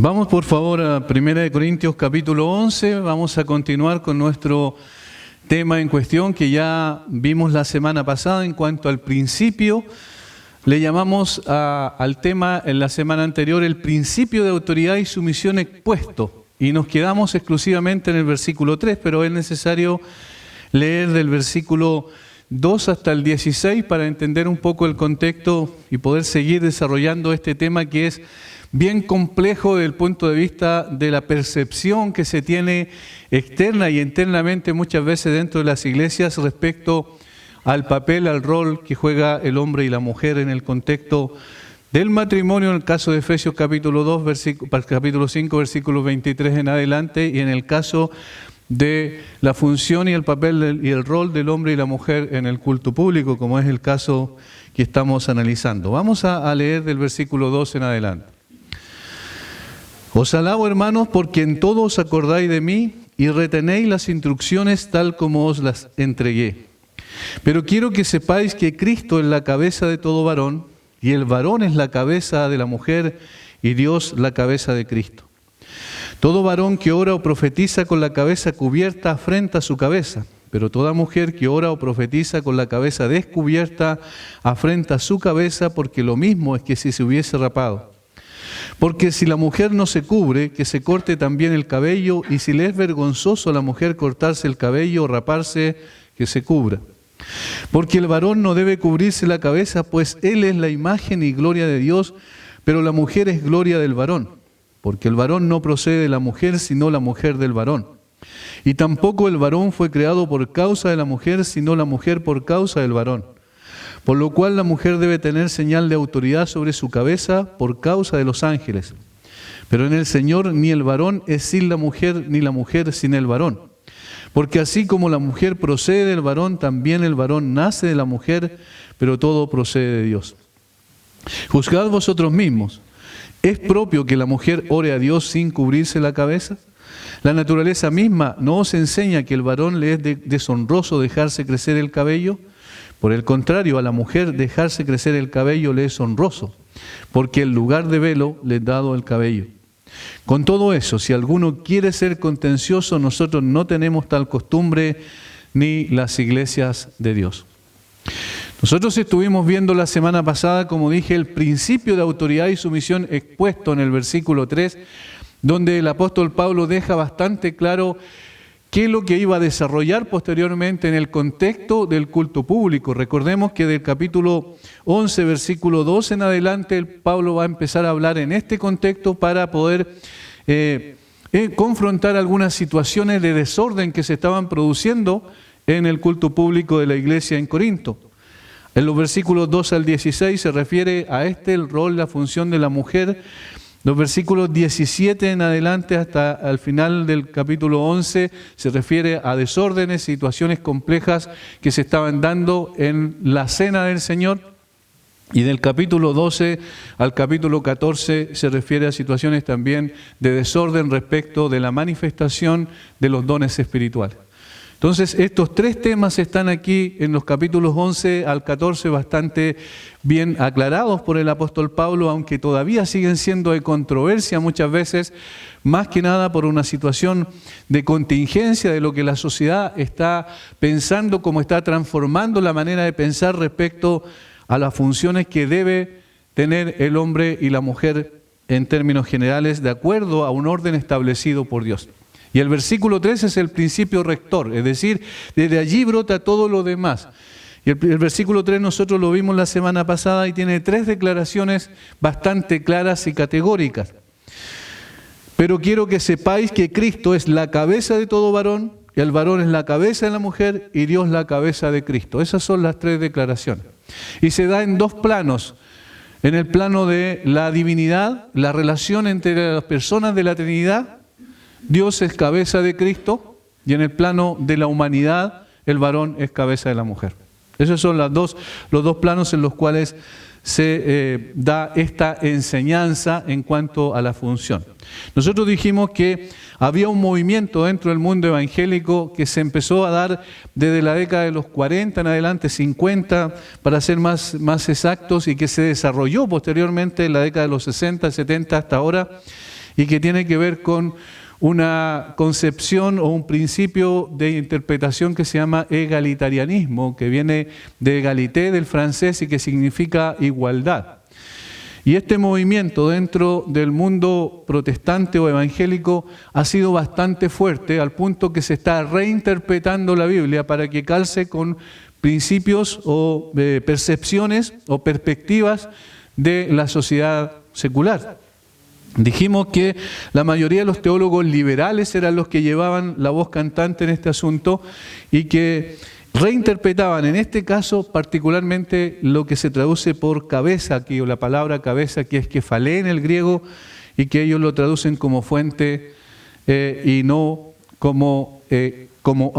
Vamos por favor a 1 Corintios capítulo 11, vamos a continuar con nuestro tema en cuestión que ya vimos la semana pasada en cuanto al principio. Le llamamos al tema en la semana anterior el principio de autoridad y sumisión expuesto y nos quedamos exclusivamente en el versículo 3, pero es necesario leer del versículo 2 hasta el 16 para entender un poco el contexto y poder seguir desarrollando este tema que es bien complejo desde el punto de vista de la percepción que se tiene externa y internamente muchas veces dentro de las iglesias respecto al papel, al rol que juega el hombre y la mujer en el contexto del matrimonio, en el caso de Efesios capítulo 2, capítulo 5, versículos 23 en adelante, y en el caso de la función y el papel y el rol del hombre y la mujer en el culto público, como es el caso que estamos analizando. Vamos a leer del versículo 2 en adelante. Os alabo, hermanos, porque en todo os acordáis de mí y retenéis las instrucciones tal como os las entregué. Pero quiero que sepáis que Cristo es la cabeza de todo varón, y el varón es la cabeza de la mujer, y Dios la cabeza de Cristo. Todo varón que ora o profetiza con la cabeza cubierta afrenta su cabeza, pero toda mujer que ora o profetiza con la cabeza descubierta afrenta su cabeza, porque lo mismo es que si se hubiese rapado. Porque si la mujer no se cubre, que se corte también el cabello, y si le es vergonzoso a la mujer cortarse el cabello o raparse, que se cubra. Porque el varón no debe cubrirse la cabeza, pues él es la imagen y gloria de Dios, pero la mujer es gloria del varón. Porque el varón no procede de la mujer, sino la mujer del varón. Y tampoco el varón fue creado por causa de la mujer, sino la mujer por causa del varón. Por lo cual la mujer debe tener señal de autoridad sobre su cabeza por causa de los ángeles. Pero en el Señor ni el varón es sin la mujer, ni la mujer sin el varón. Porque así como la mujer procede del varón, también el varón nace de la mujer, pero todo procede de Dios. Juzgad vosotros mismos. ¿Es propio que la mujer ore a Dios sin cubrirse la cabeza? La naturaleza misma no os enseña que el varón le es deshonroso dejarse crecer el cabello. Por el contrario, a la mujer dejarse crecer el cabello le es honroso, porque en lugar de velo le es dado el cabello. Con todo eso, si alguno quiere ser contencioso, nosotros no tenemos tal costumbre ni las iglesias de Dios. Nosotros estuvimos viendo la semana pasada, como dije, el principio de autoridad y sumisión expuesto en el versículo 3, donde el apóstol Pablo deja bastante claro qué es lo que iba a desarrollar posteriormente en el contexto del culto público. Recordemos que del capítulo 11, versículo 2 en adelante, Pablo va a empezar a hablar en este contexto para poder confrontar algunas situaciones de desorden que se estaban produciendo en el culto público de la iglesia en Corinto. En los versículos 2 al 16 se refiere a el rol, la función de la mujer. Los versículos 17 en adelante hasta el final del capítulo 11 se refiere a desórdenes, situaciones complejas que se estaban dando en la cena del Señor. Y del capítulo 12 al capítulo 14 se refiere a situaciones también de desorden respecto de la manifestación de los dones espirituales. Entonces, estos tres temas están aquí en los capítulos 11 al 14 bastante bien aclarados por el apóstol Pablo, aunque todavía siguen siendo de controversia muchas veces, más que nada por una situación de contingencia de lo que la sociedad está pensando, cómo está transformando la manera de pensar respecto a las funciones que debe tener el hombre y la mujer en términos generales, de acuerdo a un orden establecido por Dios. Y el versículo 3 es el principio rector, es decir, desde allí brota todo lo demás. Y el versículo 3 nosotros lo vimos la semana pasada y tiene tres declaraciones bastante claras y categóricas. Pero quiero que sepáis que Cristo es la cabeza de todo varón, y el varón es la cabeza de la mujer, y Dios la cabeza de Cristo. Esas son las tres declaraciones. Y se da en dos planos. En el plano de la divinidad, la relación entre las personas de la Trinidad, Dios es cabeza de Cristo, y en el plano de la humanidad, el varón es cabeza de la mujer. Esos son los dos planos en los cuales se da esta enseñanza en cuanto a la función. Nosotros dijimos que había un movimiento dentro del mundo evangélico que se empezó a dar desde la década de los 40 en adelante, 50 para ser más exactos, y que se desarrolló posteriormente en la década de los 60, 70 hasta ahora, y que tiene que ver con una concepción o un principio de interpretación que se llama egalitarianismo, que viene de égalité del francés y que significa igualdad. Y este movimiento dentro del mundo protestante o evangélico ha sido bastante fuerte, al punto que se está reinterpretando la Biblia para que calce con principios o percepciones o perspectivas de la sociedad secular. Dijimos que la mayoría de los teólogos liberales eran los que llevaban la voz cantante en este asunto y que reinterpretaban en este caso particularmente lo que se traduce por cabeza aquí, o la palabra cabeza, que es kefalé en el griego, y que ellos lo traducen como fuente y no como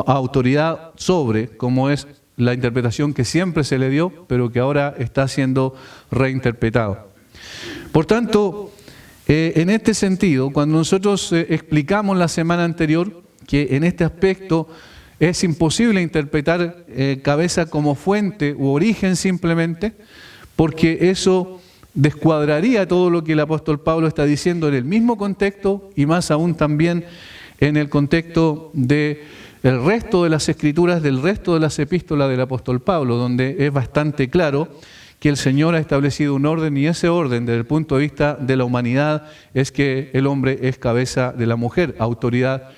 autoridad sobre, como es la interpretación que siempre se le dio, pero que ahora está siendo reinterpretado. Por tanto, en este sentido, cuando nosotros explicamos la semana anterior que en este aspecto es imposible interpretar cabeza como fuente u origen simplemente, porque eso descuadraría todo lo que el apóstol Pablo está diciendo en el mismo contexto y más aún también en el contexto del resto de las escrituras, del resto de las epístolas del apóstol Pablo, donde es bastante claro que el Señor ha establecido un orden, y ese orden desde el punto de vista de la humanidad es que el hombre es cabeza de la mujer, autoridad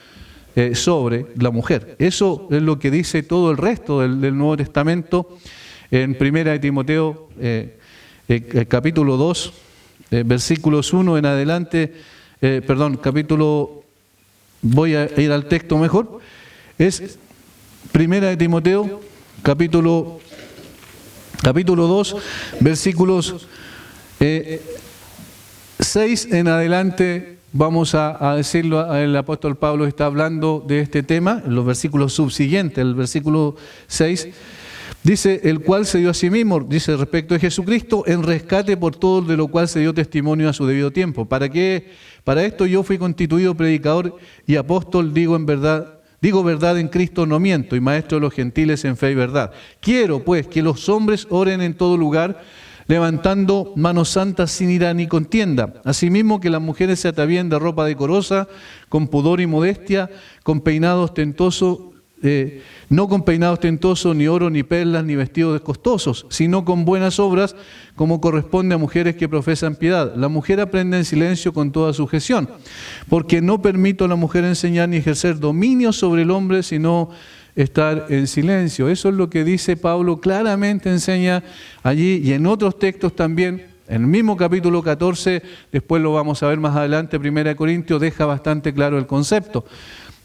sobre la mujer. Eso es lo que dice todo el resto del Nuevo Testamento en 1 Timoteo capítulo 2, versículos 1 en adelante, voy a ir al texto mejor, es 1 Timoteo capítulo 2, versículos 6 en adelante. Vamos a decirlo, el apóstol Pablo está hablando de este tema, en los versículos subsiguientes, el versículo 6, dice, el cual se dio a sí mismo, dice respecto de Jesucristo, en rescate por todo de lo cual se dio testimonio a su debido tiempo. ¿Para qué? Para esto yo fui constituido predicador y apóstol, digo verdad en Cristo, no miento, y maestro de los gentiles en fe y verdad. Quiero, pues, que los hombres oren en todo lugar, levantando manos santas sin ira ni contienda. Asimismo que las mujeres se atavíen de ropa decorosa, con pudor y modestia, con peinados ostentosos, no con peinados ostentosos, ni oro, ni perlas, ni vestidos costosos, sino con buenas obras, como corresponde a mujeres que profesan piedad. La mujer aprende en silencio con toda sujeción, porque no permito a la mujer enseñar ni ejercer dominio sobre el hombre, sino estar en silencio. Eso es lo que dice Pablo, claramente enseña allí, y en otros textos también, en el mismo capítulo 14, después lo vamos a ver más adelante, 1 Corintios, deja bastante claro el concepto.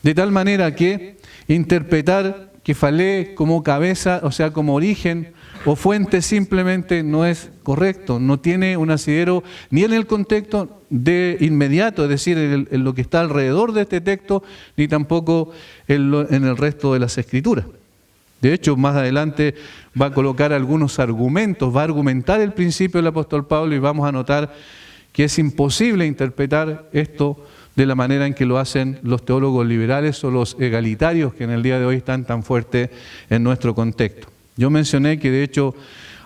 De tal manera que interpretar kefalé como cabeza, o sea, como origen o fuente, simplemente no es correcto, no tiene un asidero ni en el contexto de inmediato, es decir, en lo que está alrededor de este texto, ni tampoco en el resto de las escrituras. De hecho, más adelante va a colocar algunos argumentos, va a argumentar el principio del apóstol Pablo, y vamos a notar que es imposible interpretar esto de la manera en que lo hacen los teólogos liberales o los egalitarios que en el día de hoy están tan fuertes en nuestro contexto. Yo mencioné que de hecho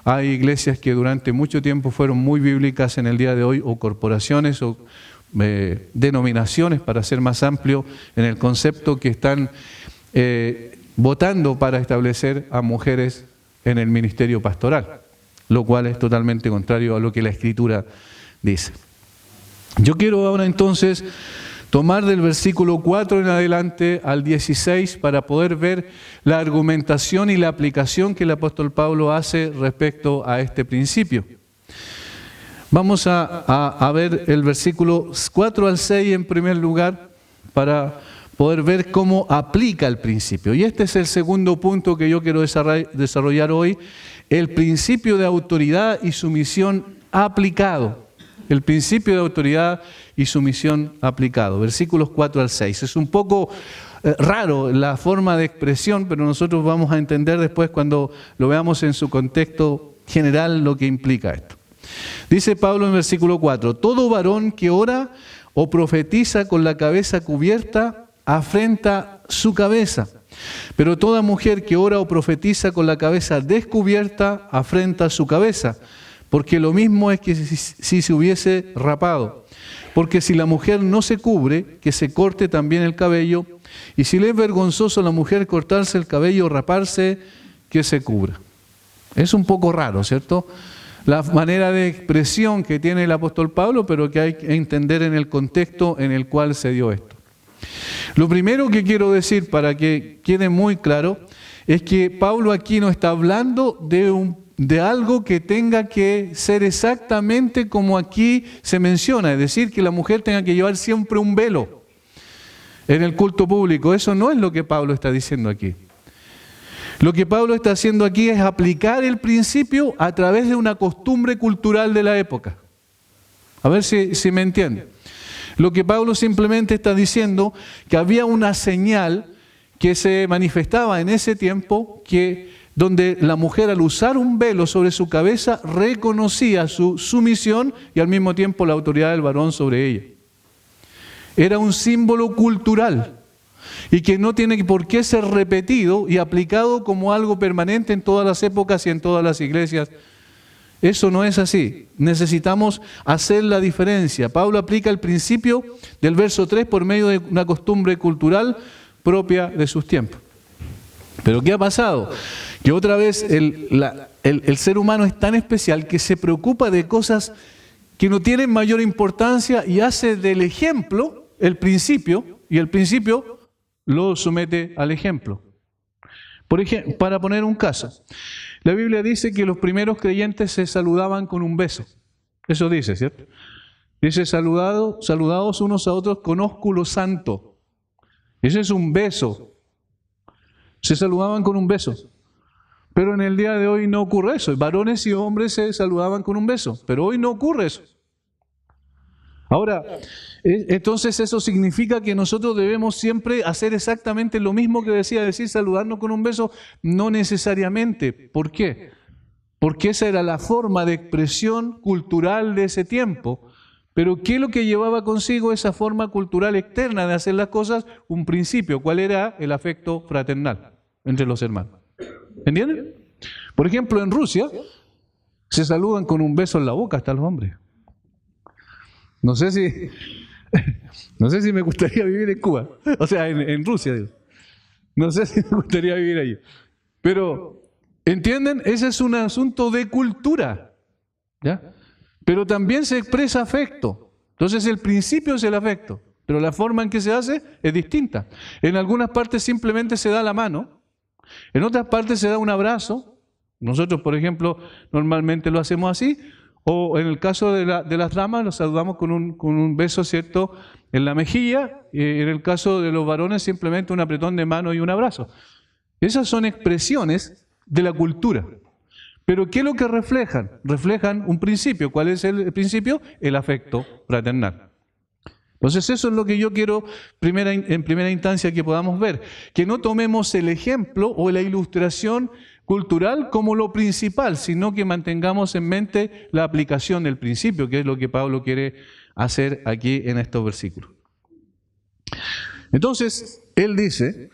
hay iglesias que durante mucho tiempo fueron muy bíblicas en el día de hoy, o corporaciones o denominaciones, para ser más amplio, en el concepto, que están votando para establecer a mujeres en el ministerio pastoral, lo cual es totalmente contrario a lo que la Escritura dice. Yo quiero ahora entonces tomar del versículo 4 en adelante al 16 para poder ver la argumentación y la aplicación que el apóstol Pablo hace respecto a este principio. Vamos a ver el versículo 4 al 6 en primer lugar para poder ver cómo aplica el principio. Y este es el segundo punto que yo quiero desarrollar hoy, el principio de autoridad y sumisión aplicado. El principio de autoridad y sumisión aplicado. Versículos 4 al 6. Es un poco raro la forma de expresión, pero nosotros vamos a entender después, cuando lo veamos en su contexto general, lo que implica esto. Dice Pablo en versículo 4, todo varón que ora o profetiza con la cabeza cubierta afrenta su cabeza, pero toda mujer que ora o profetiza con la cabeza descubierta afrenta su cabeza, porque lo mismo es que si se hubiese rapado. Porque si la mujer no se cubre, que se corte también el cabello, y si le es vergonzoso a la mujer cortarse el cabello o raparse, que se cubra. Es un poco raro, ¿cierto? La manera de expresión que tiene el apóstol Pablo, pero que hay que entender en el contexto en el cual se dio esto. Lo primero que quiero decir para que quede muy claro es que Pablo aquí no está hablando de algo que tenga que ser exactamente como aquí se menciona, es decir, que la mujer tenga que llevar siempre un velo en el culto público. Eso no es lo que Pablo está diciendo aquí. Lo que Pablo está haciendo aquí es aplicar el principio a través de una costumbre cultural de la época. A ver si me entienden. Lo que Pablo simplemente está diciendo que había una señal que se manifestaba en ese tiempo donde la mujer al usar un velo sobre su cabeza reconocía su sumisión y al mismo tiempo la autoridad del varón sobre ella. Era un símbolo cultural y que no tiene por qué ser repetido y aplicado como algo permanente en todas las épocas y en todas las iglesias. Eso no es así. Necesitamos hacer la diferencia. Pablo aplica el principio del verso 3 por medio de una costumbre cultural propia de sus tiempos. Pero ¿qué ha pasado? Que otra vez el ser humano es tan especial que se preocupa de cosas que no tienen mayor importancia y hace del ejemplo el principio, y el principio lo somete al ejemplo. Por ejemplo, para poner un caso, la Biblia dice que los primeros creyentes se saludaban con un beso. Eso dice, ¿cierto? Dice, saludados unos a otros con ósculo santo. Ese es un beso. Se saludaban con un beso. Pero en el día de hoy no ocurre eso. Varones y hombres se saludaban con un beso. Pero hoy no ocurre eso. Ahora, entonces eso significa que nosotros debemos siempre hacer exactamente lo mismo que decir saludarnos con un beso. No necesariamente. ¿Por qué? Porque esa era la forma de expresión cultural de ese tiempo. Pero ¿qué es lo que llevaba consigo esa forma cultural externa de hacer las cosas? Un principio. ¿Cuál era? El afecto fraternal entre los hermanos. ¿Entienden? Por ejemplo, en Rusia se saludan con un beso en la boca hasta los hombres. No sé si me gustaría vivir en Cuba. O sea, en Rusia, digo. No sé si me gustaría vivir allí. Pero, ¿entienden? Ese es un asunto de cultura. ¿Ya? Pero también se expresa afecto. Entonces el principio es el afecto, pero la forma en que se hace es distinta. En algunas partes simplemente se da la mano, en otras partes se da un abrazo. Nosotros, por ejemplo, normalmente lo hacemos así, o en el caso de las damas, los saludamos con un beso, ¿cierto?, en la mejilla, y en el caso de los varones simplemente un apretón de mano y un abrazo. Esas son expresiones de la cultura. Pero ¿qué es lo que reflejan? Reflejan un principio. ¿Cuál es el principio? El afecto fraternal. Entonces eso es lo que yo quiero en primera instancia que podamos ver. Que no tomemos el ejemplo o la ilustración cultural como lo principal, sino que mantengamos en mente la aplicación del principio, que es lo que Pablo quiere hacer aquí en estos versículos. Entonces, él dice: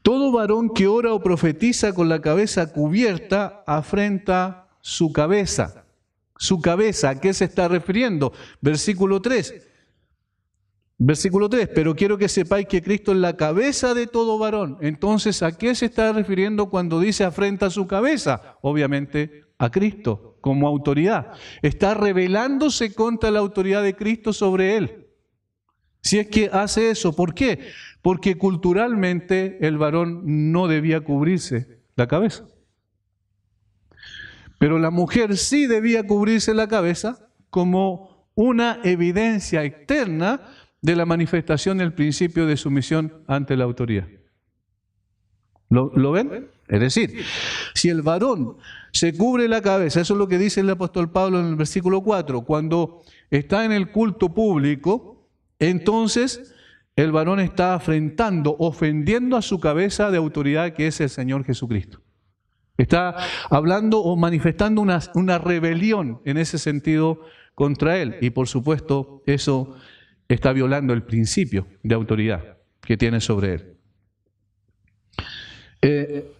todo varón que ora o profetiza con la cabeza cubierta afrenta su cabeza. Su cabeza, ¿a qué se está refiriendo? Versículo 3. Versículo 3, pero quiero que sepáis que Cristo es la cabeza de todo varón. Entonces, ¿a qué se está refiriendo cuando dice afrenta su cabeza? Obviamente a Cristo como autoridad. Está rebelándose contra la autoridad de Cristo sobre él. Si es que hace eso, ¿por qué? Porque culturalmente el varón no debía cubrirse la cabeza. Pero la mujer sí debía cubrirse la cabeza como una evidencia externa de la manifestación del principio de sumisión ante la autoridad. ¿Lo ven? Es decir, si el varón se cubre la cabeza, eso es lo que dice el apóstol Pablo en el versículo 4, cuando está en el culto público, entonces el varón está afrentando, ofendiendo a su cabeza de autoridad, que es el Señor Jesucristo. Está hablando o manifestando una rebelión en ese sentido contra él. Y por supuesto, eso está violando el principio de autoridad que tiene sobre él.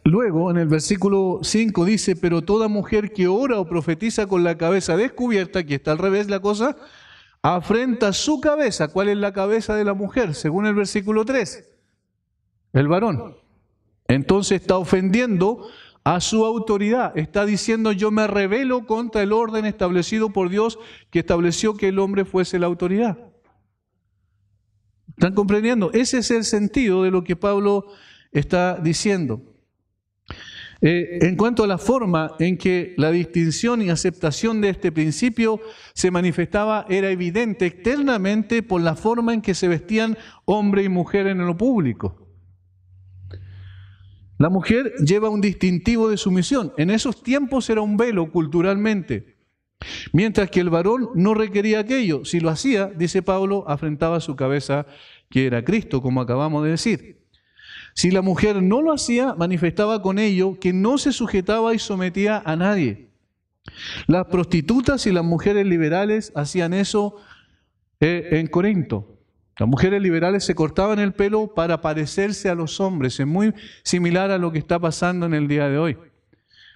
Luego, en el versículo 5 dice, pero toda mujer que ora o profetiza con la cabeza descubierta, aquí está al revés la cosa, afrenta su cabeza. ¿Cuál es la cabeza de la mujer? Según el versículo 3, el varón. Entonces está ofendiendo a su autoridad. Está diciendo, yo me rebelo contra el orden establecido por Dios, que estableció que el hombre fuese la autoridad. ¿Están comprendiendo? Ese es el sentido de lo que Pablo está diciendo. En cuanto a la forma en que la distinción y aceptación de este principio se manifestaba, era evidente externamente por la forma en que se vestían hombre y mujer en lo público. La mujer lleva un distintivo de sumisión. En esos tiempos era un velo culturalmente, mientras que el varón no requería aquello. Si lo hacía, dice Pablo, afrentaba su cabeza, que era Cristo, como acabamos de decir. Si la mujer no lo hacía, manifestaba con ello que no se sujetaba y sometía a nadie. Las prostitutas y las mujeres liberales hacían eso en Corinto. Las mujeres liberales se cortaban el pelo para parecerse a los hombres. Es muy similar a lo que está pasando en el día de hoy.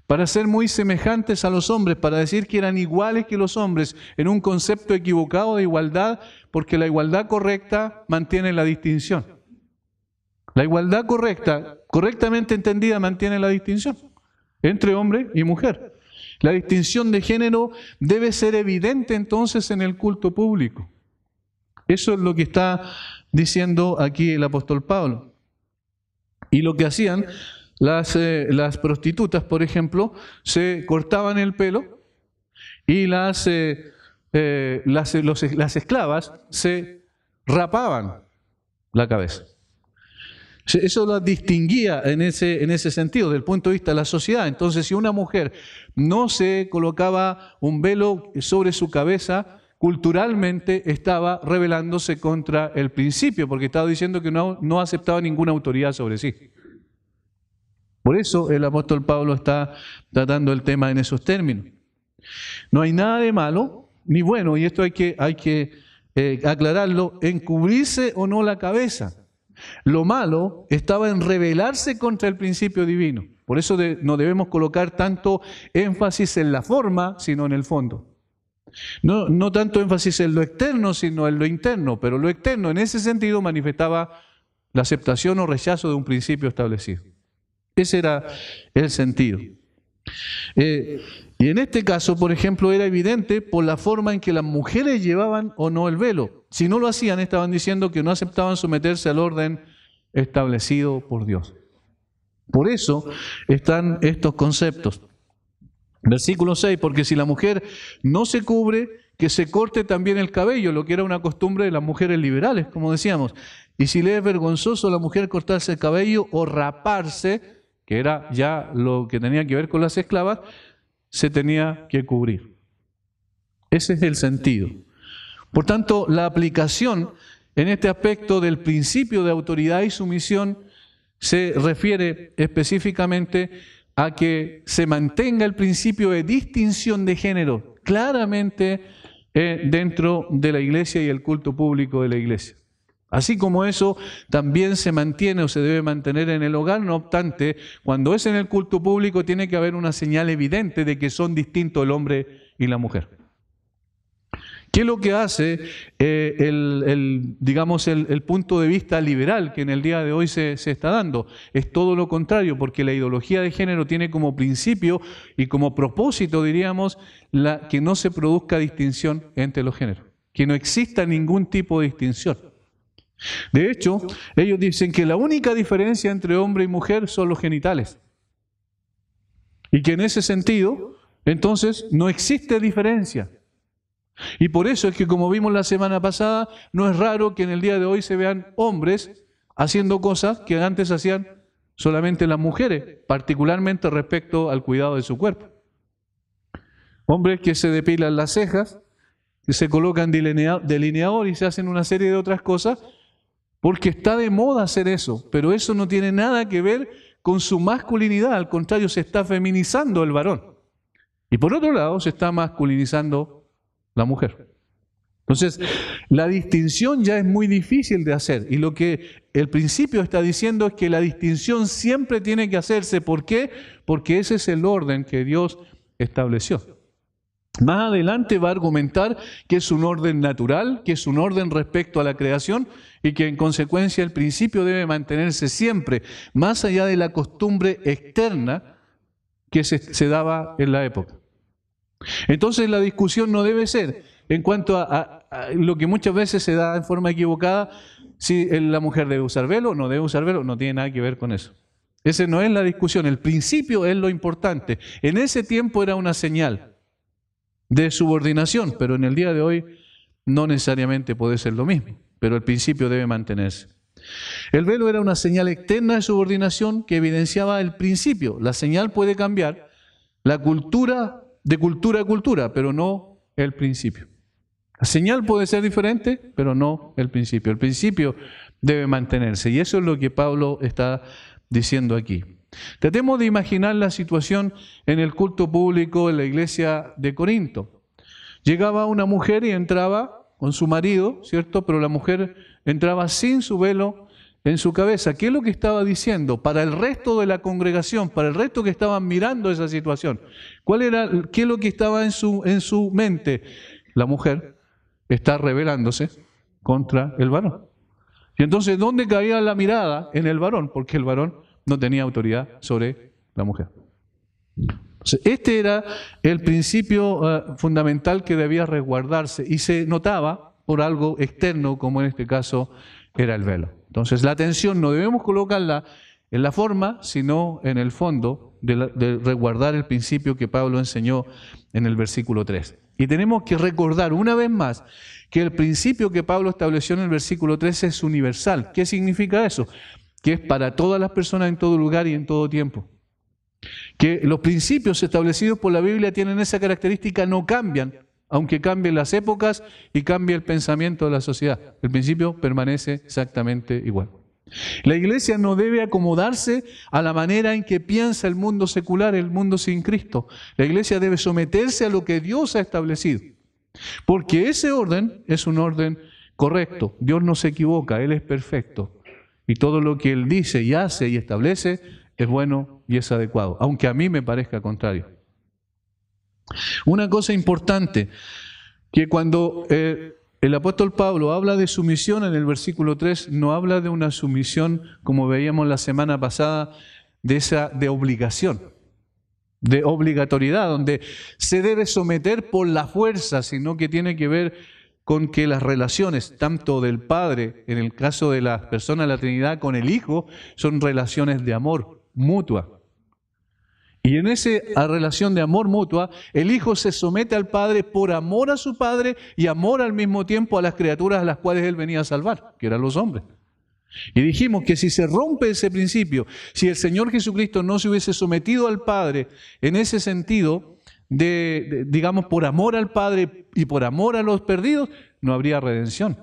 Para ser muy semejantes a los hombres, para decir que eran iguales que los hombres, en un concepto equivocado de igualdad, porque la igualdad correcta mantiene la distinción. La igualdad correcta, correctamente entendida, mantiene la distinción entre hombre y mujer. La distinción de género debe ser evidente entonces en el culto público. Eso es lo que está diciendo aquí el apóstol Pablo. Y lo que hacían las prostitutas, por ejemplo, se cortaban el pelo y las esclavas se rapaban la cabeza. Eso las distinguía en ese sentido, desde el punto de vista de la sociedad. Entonces, si una mujer no se colocaba un velo sobre su cabeza, culturalmente estaba rebelándose contra el principio, porque estaba diciendo que no aceptaba ninguna autoridad sobre sí. Por eso el apóstol Pablo está tratando el tema en esos términos. No hay nada de malo ni bueno, y esto hay que aclararlo, en cubrirse o no la cabeza. Lo malo estaba en rebelarse contra el principio divino. Por eso no debemos colocar tanto énfasis en la forma, sino en el fondo. No tanto énfasis en lo externo, sino en lo interno, pero lo externo en ese sentido manifestaba la aceptación o rechazo de un principio establecido. Ese era el sentido. Y en este caso, por ejemplo, era evidente por la forma en que las mujeres llevaban o no el velo. Si no lo hacían, estaban diciendo que no aceptaban someterse al orden establecido por Dios. Por eso están estos conceptos. Versículo 6, porque si la mujer no se cubre, que se corte también el cabello, lo que era una costumbre de las mujeres liberales, como decíamos. Y si le es vergonzoso a la mujer cortarse el cabello o raparse, que era ya lo que tenía que ver con las esclavas, se tenía que cubrir. Ese es el sentido. Por tanto, la aplicación en este aspecto del principio de autoridad y sumisión se refiere específicamente a que se mantenga el principio de distinción de género claramente dentro de la iglesia y el culto público de la iglesia. Así como eso también se mantiene o se debe mantener en el hogar, no obstante, cuando es en el culto público tiene que haber una señal evidente de que son distintos el hombre y la mujer. ¿Qué es lo que hace el punto de vista liberal que en el día de hoy se está dando? Es todo lo contrario, porque la ideología de género tiene como principio y como propósito, diríamos, que no se produzca distinción entre los géneros, que no exista ningún tipo de distinción. De hecho, ellos dicen que la única diferencia entre hombre y mujer son los genitales. Y que en ese sentido, entonces, no existe diferencia. Y por eso es que, como vimos la semana pasada, no es raro que en el día de hoy se vean hombres haciendo cosas que antes hacían solamente las mujeres, particularmente respecto al cuidado de su cuerpo. Hombres que se depilan las cejas, que se colocan delineador y se hacen una serie de otras cosas, porque está de moda hacer eso, pero eso no tiene nada que ver con su masculinidad, al contrario, se está feminizando el varón. Y por otro lado, se está masculinizando la mujer. Entonces, la distinción ya es muy difícil de hacer. Y lo que el principio está diciendo es que la distinción siempre tiene que hacerse. ¿Por qué? Porque ese es el orden que Dios estableció. Más adelante va a argumentar que es un orden natural, que es un orden respecto a la creación y que en consecuencia el principio debe mantenerse siempre, más allá de la costumbre externa que se daba en la época. Entonces la discusión no debe ser en cuanto a lo que muchas veces se da en forma equivocada, si la mujer debe usar velo o no debe usar velo, no tiene nada que ver con eso. Esa no es la discusión, el principio es lo importante. En ese tiempo era una señal de subordinación, pero en el día de hoy no necesariamente puede ser lo mismo, pero el principio debe mantenerse. El velo era una señal externa de subordinación que evidenciaba el principio. La señal puede cambiar la cultura de cultura a cultura, pero no el principio. La señal puede ser diferente, pero no el principio. El principio debe mantenerse y eso es lo que Pablo está diciendo aquí. Tratemos de imaginar la situación en el culto público en la iglesia de Corinto. Llegaba una mujer y entraba con su marido, ¿cierto? Pero la mujer entraba sin su velo en su cabeza. ¿Qué es lo que estaba diciendo? Para el resto de la congregación, para el resto que estaban mirando esa situación. ¿Qué es lo que estaba en su mente? La mujer está rebelándose contra el varón. Y entonces, ¿dónde caía la mirada? En el varón, porque el varón no tenía autoridad sobre la mujer. Este era el principio fundamental que debía resguardarse y se notaba por algo externo, como en este caso era el velo. Entonces la atención no debemos colocarla en la forma, sino en el fondo de resguardar el principio que Pablo enseñó en el versículo 3. Y tenemos que recordar una vez más que el principio que Pablo estableció en el versículo 3 es universal. ¿Qué significa eso? Que es para todas las personas en todo lugar y en todo tiempo. Que los principios establecidos por la Biblia tienen esa característica, no cambian, aunque cambien las épocas y cambie el pensamiento de la sociedad. El principio permanece exactamente igual. La iglesia no debe acomodarse a la manera en que piensa el mundo secular, el mundo sin Cristo. La iglesia debe someterse a lo que Dios ha establecido. Porque ese orden es un orden correcto. Dios no se equivoca, Él es perfecto. Y todo lo que Él dice y hace y establece es bueno y es adecuado, aunque a mí me parezca contrario. Una cosa importante, que cuando el apóstol Pablo habla de sumisión en el versículo 3, no habla de una sumisión, como veíamos la semana pasada, de obligación, de obligatoriedad, donde se debe someter por la fuerza, sino que tiene que ver con que las relaciones, tanto del Padre, en el caso de las personas de la Trinidad, con el Hijo, son relaciones de amor mutua. Y en esa relación de amor mutua, el Hijo se somete al Padre por amor a su Padre y amor al mismo tiempo a las criaturas a las cuales Él venía a salvar, que eran los hombres. Y dijimos que si se rompe ese principio, si el Señor Jesucristo no se hubiese sometido al Padre en ese sentido, digamos, por amor al Padre y por amor a los perdidos, no habría redención.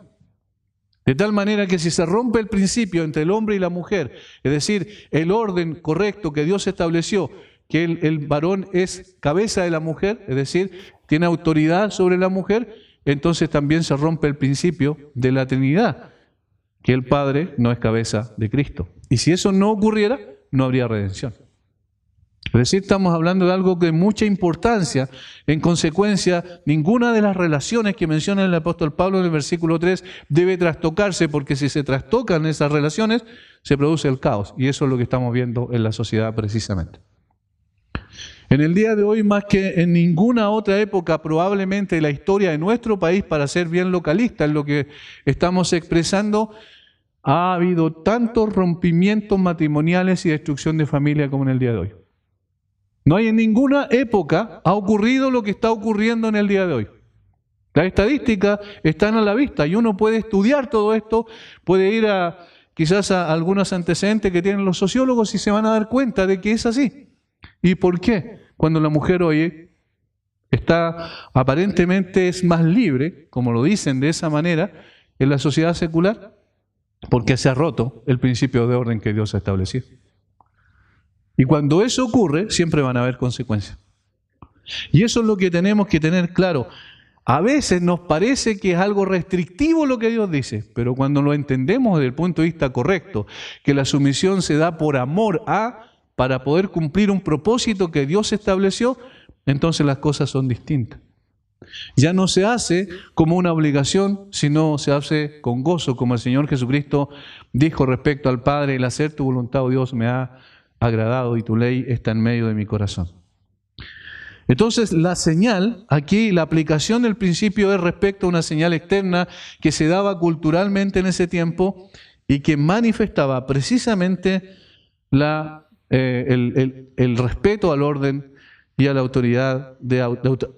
De tal manera que si se rompe el principio entre el hombre y la mujer, es decir, el orden correcto que Dios estableció, que el varón es cabeza de la mujer, es decir, tiene autoridad sobre la mujer, entonces también se rompe el principio de la Trinidad, que el Padre no es cabeza de Cristo. Y si eso no ocurriera, no habría redención. Es decir, estamos hablando de algo de mucha importancia. En consecuencia, ninguna de las relaciones que menciona el apóstol Pablo en el versículo 3 debe trastocarse, porque si se trastocan esas relaciones, se produce el caos. Y eso es lo que estamos viendo en la sociedad precisamente. En el día de hoy, más que en ninguna otra época probablemente de la historia de nuestro país, para ser bien localista en lo que estamos expresando, ha habido tantos rompimientos matrimoniales y destrucción de familia como en el día de hoy. No hay en ninguna época ha ocurrido lo que está ocurriendo en el día de hoy. Las estadísticas están a la vista y uno puede estudiar todo esto, puede ir quizás a algunos antecedentes que tienen los sociólogos y se van a dar cuenta de que es así. ¿Y por qué? Cuando la mujer hoy aparentemente es más libre, como lo dicen de esa manera, en la sociedad secular, porque se ha roto el principio de orden que Dios ha establecido. Y cuando eso ocurre, siempre van a haber consecuencias. Y eso es lo que tenemos que tener claro. A veces nos parece que es algo restrictivo lo que Dios dice, pero cuando lo entendemos desde el punto de vista correcto, que la sumisión se da por amor para poder cumplir un propósito que Dios estableció, entonces las cosas son distintas. Ya no se hace como una obligación, sino se hace con gozo, como el Señor Jesucristo dijo respecto al Padre: el hacer tu voluntad, oh Dios, me ha agradado y tu ley está en medio de mi corazón. Entonces la señal, aquí la aplicación del principio es respecto a una señal externa que se daba culturalmente en ese tiempo y que manifestaba precisamente el respeto al orden y a la autoridad,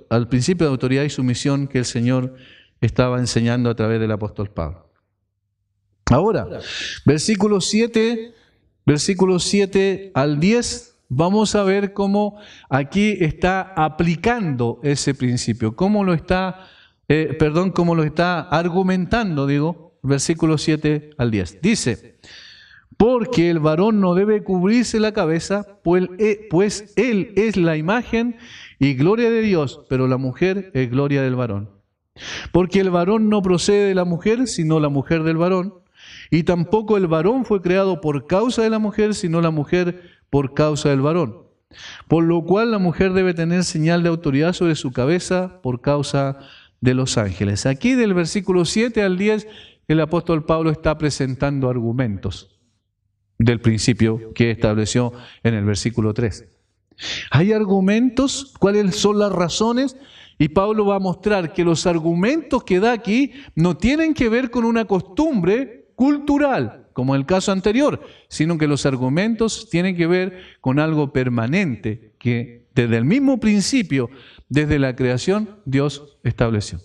al principio de autoridad y sumisión que el Señor estaba enseñando a través del apóstol Pablo. Ahora, versículos 7 al 10, vamos a ver cómo aquí está aplicando ese principio, cómo lo está argumentando, versículos 7 al 10. Dice: porque el varón no debe cubrirse la cabeza, pues él es la imagen y gloria de Dios, pero la mujer es gloria del varón. Porque el varón no procede de la mujer, sino la mujer del varón. Y tampoco el varón fue creado por causa de la mujer, sino la mujer por causa del varón. Por lo cual la mujer debe tener señal de autoridad sobre su cabeza por causa de los ángeles. Aquí del versículo 7 al 10, el apóstol Pablo está presentando argumentos del principio que estableció en el versículo 3. Hay argumentos, ¿cuáles son las razones? Y Pablo va a mostrar que los argumentos que da aquí no tienen que ver con una costumbre cultural, como en el caso anterior, sino que los argumentos tienen que ver con algo permanente que desde el mismo principio, desde la creación, Dios estableció.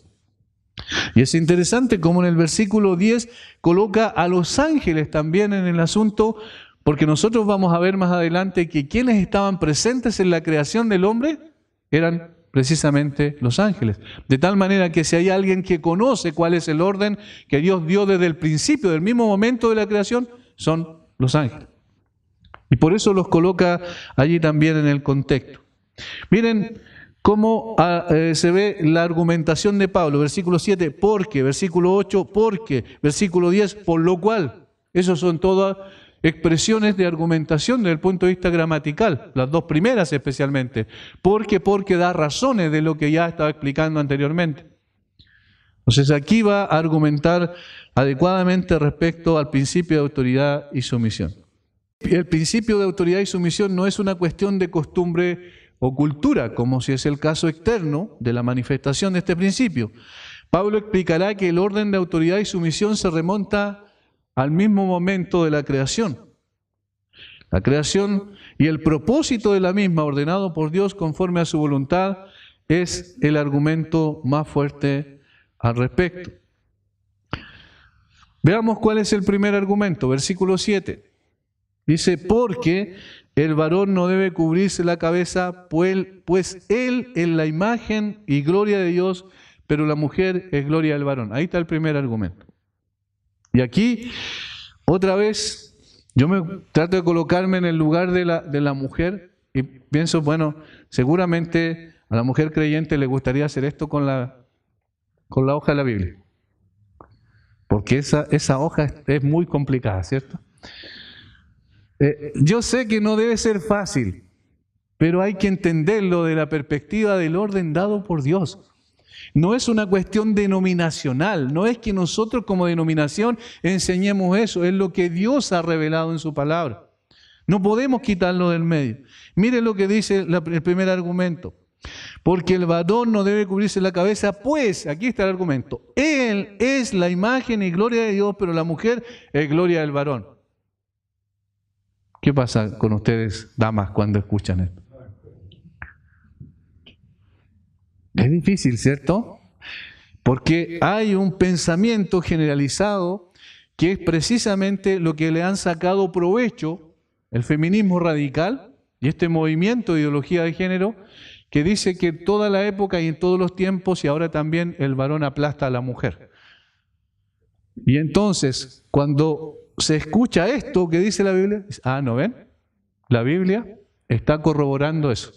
Y es interesante como en el versículo 10 coloca a los ángeles también en el asunto, porque nosotros vamos a ver más adelante que quienes estaban presentes en la creación del hombre eran precisamente los ángeles. De tal manera que si hay alguien que conoce cuál es el orden que Dios dio desde el principio, del mismo momento de la creación, son los ángeles. Y por eso los coloca allí también en el contexto. Miren cómo se ve la argumentación de Pablo. Versículo 7, porque. Versículo 8, porque. Versículo 10, por lo cual. Esas son todas expresiones de argumentación desde el punto de vista gramatical, las dos primeras especialmente. Porque da razones de lo que ya estaba explicando anteriormente. Entonces aquí va a argumentar adecuadamente respecto al principio de autoridad y sumisión. El principio de autoridad y sumisión no es una cuestión de costumbre o cultura, como si es el caso externo de la manifestación de este principio. Pablo explicará que el orden de autoridad y sumisión se remonta al mismo momento de la creación. La creación y el propósito de la misma, ordenado por Dios conforme a su voluntad, es el argumento más fuerte al respecto. Veamos cuál es el primer argumento, versículo 7. Dice, porque el varón no debe cubrirse la cabeza, pues él es la imagen y gloria de Dios, pero la mujer es gloria del varón. Ahí está el primer argumento. Y aquí, otra vez, yo me trato de colocarme en el lugar de la mujer y pienso, bueno, seguramente a la mujer creyente le gustaría hacer esto con la hoja de la Biblia. Porque esa hoja es muy complicada, ¿cierto? Yo sé que no debe ser fácil, pero hay que entenderlo de la perspectiva del orden dado por Dios. No es una cuestión denominacional, no es que nosotros como denominación enseñemos eso, es lo que Dios ha revelado en su palabra. No podemos quitarlo del medio. Miren lo que dice el primer argumento. Porque el varón no debe cubrirse la cabeza, pues, aquí está el argumento, él es la imagen y gloria de Dios, pero la mujer es gloria del varón. ¿Qué pasa con ustedes, damas, cuando escuchan esto? Es difícil, ¿cierto? Porque hay un pensamiento generalizado que es precisamente lo que le han sacado provecho el feminismo radical y este movimiento de ideología de género que dice que en toda la época y en todos los tiempos y ahora también el varón aplasta a la mujer. Y entonces, cuando se escucha esto que dice la Biblia, ¿no ven? La Biblia está corroborando eso.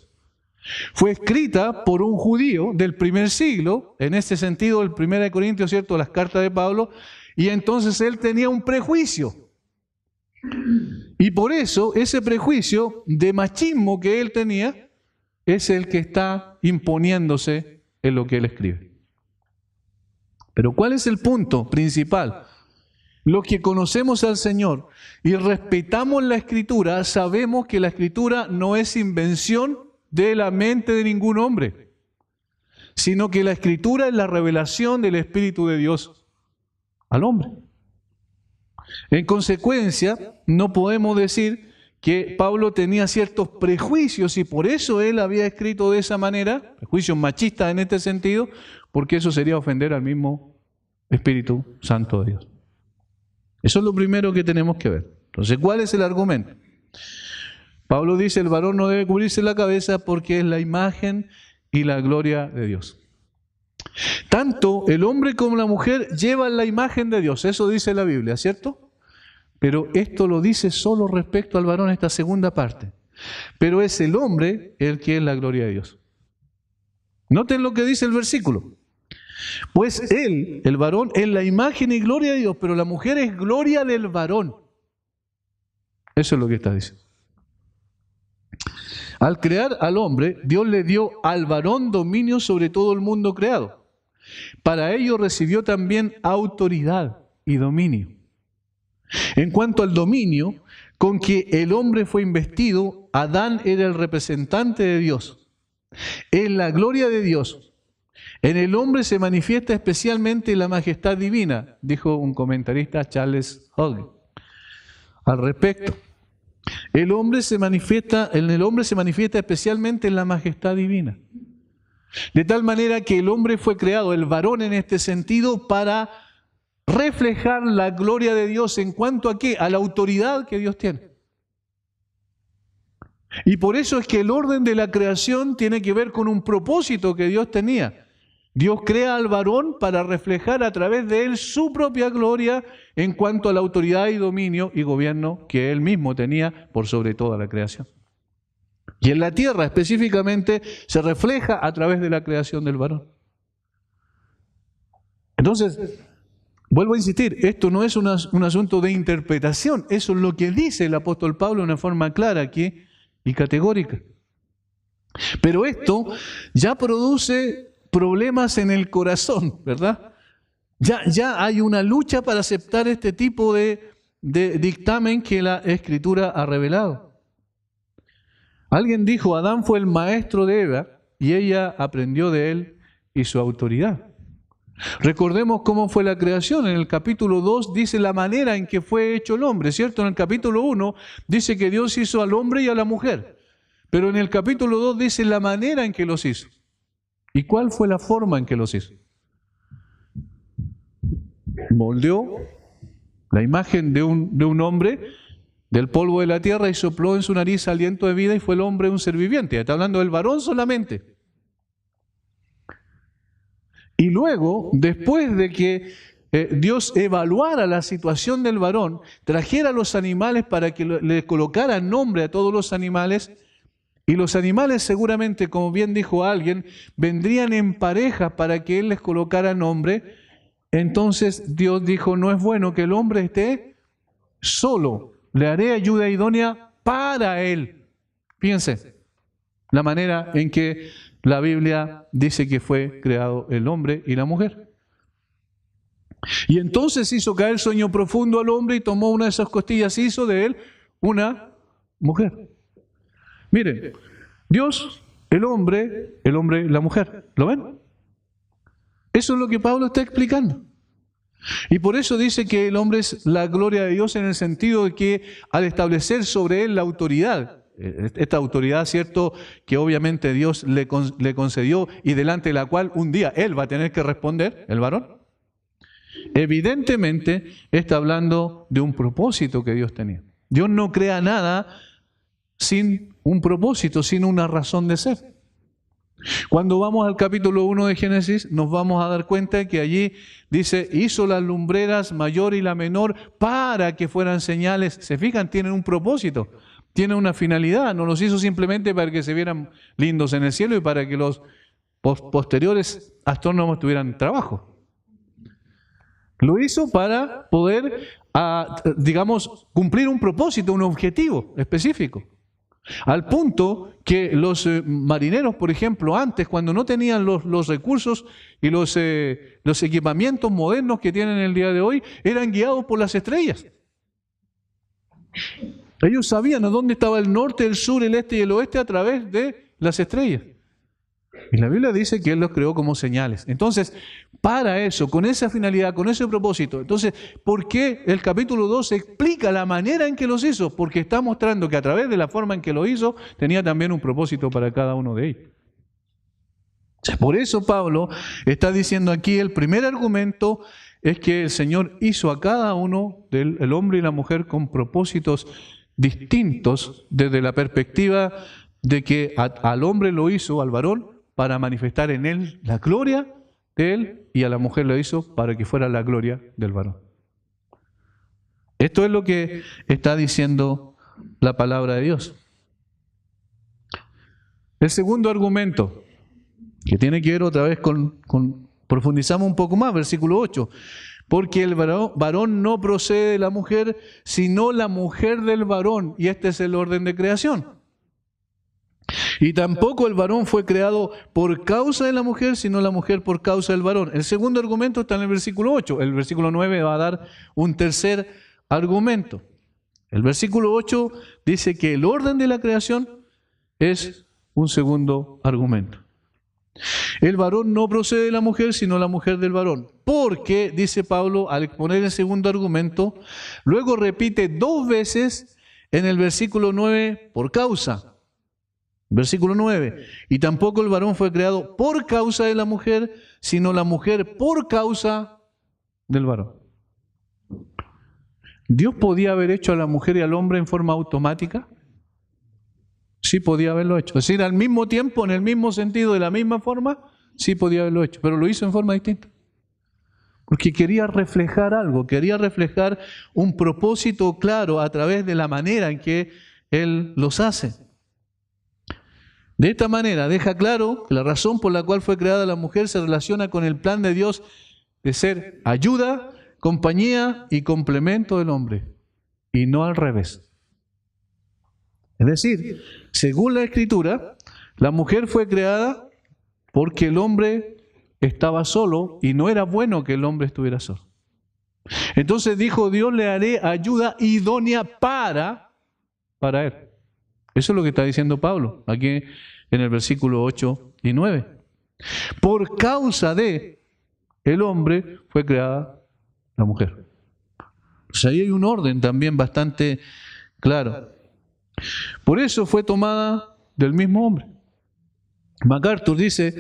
Fue escrita por un judío del primer siglo, en este sentido, el 1 Corintios, ¿cierto?, las cartas de Pablo, y entonces él tenía un prejuicio. Y por eso, ese prejuicio de machismo que él tenía, es el que está imponiéndose en lo que él escribe. Pero ¿cuál es el punto principal? Los que conocemos al Señor y respetamos la Escritura, sabemos que la Escritura no es invención de la mente de ningún hombre, sino que la Escritura es la revelación del Espíritu de Dios al hombre. En consecuencia, no podemos decir que Pablo tenía ciertos prejuicios y por eso él había escrito de esa manera, prejuicios machistas en este sentido, porque eso sería ofender al mismo Espíritu Santo de Dios. Eso es lo primero que tenemos que ver. Entonces, ¿cuál es el argumento? Pablo dice, el varón no debe cubrirse la cabeza porque es la imagen y la gloria de Dios. Tanto el hombre como la mujer llevan la imagen de Dios, eso dice la Biblia, ¿cierto? Pero esto lo dice solo respecto al varón, esta segunda parte. Pero es el hombre el que es la gloria de Dios. Noten lo que dice el versículo. Pues él, el varón, es la imagen y gloria de Dios, pero la mujer es gloria del varón. Eso es lo que está diciendo. Al crear al hombre, Dios le dio al varón dominio sobre todo el mundo creado. Para ello recibió también autoridad y dominio. En cuanto al dominio con que el hombre fue investido, Adán era el representante de Dios. En la gloria de Dios, en el hombre se manifiesta especialmente la majestad divina, dijo un comentarista, Charles Hogg, al respecto. En el hombre se manifiesta especialmente la majestad divina. De tal manera que el hombre fue creado, el varón en este sentido, para reflejar la gloria de Dios en cuanto a qué, a la autoridad que Dios tiene. Y por eso es que el orden de la creación tiene que ver con un propósito que Dios tenía. Dios crea al varón para reflejar a través de él su propia gloria en cuanto a la autoridad y dominio y gobierno que él mismo tenía por sobre toda la creación. Y en la tierra específicamente se refleja a través de la creación del varón. Entonces, vuelvo a insistir, esto no es un asunto de interpretación, eso es lo que dice el apóstol Pablo de una forma clara aquí y categórica. Pero esto ya produce problemas en el corazón, ¿verdad? Ya hay una lucha para aceptar este tipo de dictamen que la Escritura ha revelado. Alguien dijo, Adán fue el maestro de Eva y ella aprendió de él y su autoridad. Recordemos cómo fue la creación. En el capítulo 2 dice la manera en que fue hecho el hombre, ¿cierto? En el capítulo 1 dice que Dios hizo al hombre y a la mujer. Pero en el capítulo 2 dice la manera en que los hizo. ¿Y cuál fue la forma en que los hizo? Moldeó la imagen de un hombre del polvo de la tierra y sopló en su nariz aliento de vida y fue el hombre un ser viviente. Está hablando del varón solamente. Y luego, después de que Dios evaluara la situación del varón, trajera a los animales para que le colocara nombre a todos los animales, y los animales seguramente, como bien dijo alguien, vendrían en pareja para que Él les colocara nombre. Entonces Dios dijo, no es bueno que el hombre esté solo, le haré ayuda idónea para él. Fíjense, la manera en que la Biblia dice que fue creado el hombre y la mujer. Y entonces hizo caer sueño profundo al hombre y tomó una de esas costillas y hizo de él una mujer. Miren, Dios, el hombre, la mujer. ¿Lo ven? Eso es lo que Pablo está explicando. Y por eso dice que el hombre es la gloria de Dios en el sentido de que al establecer sobre él la autoridad, esta autoridad, cierto, que obviamente Dios le concedió y delante de la cual un día él va a tener que responder, el varón, evidentemente está hablando de un propósito que Dios tenía. Dios no crea nada sin un propósito, sin una razón de ser. Cuando vamos al capítulo 1 de Génesis, nos vamos a dar cuenta que allí dice, hizo las lumbreras mayor y la menor para que fueran señales. ¿Se fijan? Tienen un propósito. tiene una finalidad, no los hizo simplemente para que se vieran lindos en el cielo y para que los posteriores astrónomos tuvieran trabajo. Lo hizo para poder, digamos, cumplir un propósito, un objetivo específico. Al punto que los marineros, por ejemplo, antes, cuando no tenían los recursos y los equipamientos modernos que tienen el día de hoy, eran guiados por las estrellas. Ellos sabían a dónde estaba el norte, el sur, el este y el oeste a través de las estrellas. Y la Biblia dice que Él los creó como señales. Entonces, para eso, con esa finalidad, con ese propósito, entonces, ¿por qué el capítulo 2 explica la manera en que los hizo? Porque está mostrando que a través de la forma en que lo hizo, tenía también un propósito para cada uno de ellos. Por eso Pablo está diciendo aquí, el primer argumento es que el Señor hizo a cada uno, el hombre y la mujer, con propósitos distintos desde la perspectiva de que al hombre lo hizo, al varón, para manifestar en él la gloria de él, y a la mujer lo hizo para que fuera la gloria del varón. Esto es lo que está diciendo la palabra de Dios. El segundo argumento, que tiene que ver otra vez profundizamos un poco más, versículo 8. Porque el varón no procede de la mujer, sino la mujer del varón, y este es el orden de creación. Y tampoco el varón fue creado por causa de la mujer, sino la mujer por causa del varón. El segundo argumento está en el versículo 8. El versículo 9 va a dar un tercer argumento. El versículo 8 dice que el orden de la creación es un segundo argumento. El varón no procede de la mujer, sino la mujer del varón. Porque, dice Pablo, al exponer el segundo argumento, luego repite 2 veces en el versículo 9 por causa. Versículo 9, y tampoco el varón fue creado por causa de la mujer, sino la mujer por causa del varón. ¿Dios podía haber hecho a la mujer y al hombre en forma automática? Sí podía haberlo hecho. Es decir, al mismo tiempo, en el mismo sentido, de la misma forma, sí podía haberlo hecho, pero lo hizo en forma distinta. Porque quería reflejar algo, quería reflejar un propósito claro a través de la manera en que Él los hace. De esta manera deja claro que la razón por la cual fue creada la mujer se relaciona con el plan de Dios de ser ayuda, compañía y complemento del hombre, y no al revés. Es decir, según la Escritura, la mujer fue creada porque el hombre estaba solo y no era bueno que el hombre estuviera solo. Entonces dijo Dios, le haré ayuda idónea para él. Eso es lo que está diciendo Pablo aquí en el versículo 8 y 9. Por causa de el hombre fue creada la mujer. O sea, ahí hay un orden también bastante claro. Por eso fue tomada del mismo hombre. MacArthur dice,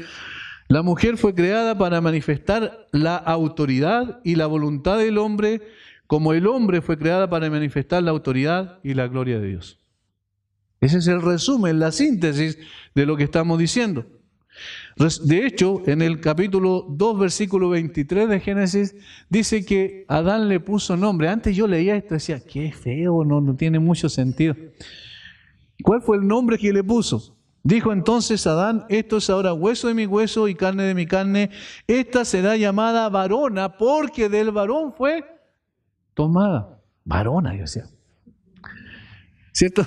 la mujer fue creada para manifestar la autoridad y la voluntad del hombre, como el hombre fue creada para manifestar la autoridad y la gloria de Dios. Ese es el resumen, la síntesis de lo que estamos diciendo. De hecho, en el capítulo 2, versículo 23 de Génesis, dice que Adán le puso nombre. Antes yo leía esto y decía, qué feo, no tiene mucho sentido. ¿Cuál fue el nombre que le puso? Dijo entonces Adán, esto es ahora hueso de mi hueso y carne de mi carne. Esta será llamada varona porque del varón fue tomada. Varona, yo decía. ¿Cierto?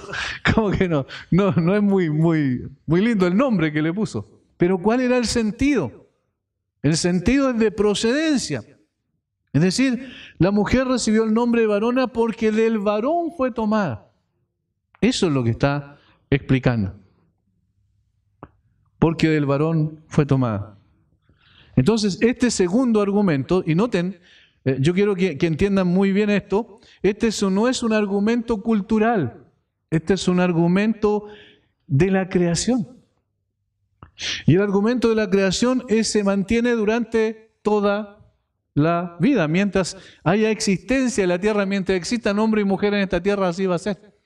Como que no es muy lindo el nombre que le puso. Pero ¿cuál era el sentido? El sentido es de procedencia. Es decir, la mujer recibió el nombre de varona porque del varón fue tomada. Eso es lo que está explicando. Porque del varón fue tomada. Entonces, este segundo argumento, y noten, yo quiero que entiendan muy bien esto, no es un argumento cultural. Este es un argumento de la creación. Y el argumento de la creación se mantiene durante toda la vida. Mientras haya existencia en la tierra, mientras existan hombre y mujer en esta tierra, así va a ser.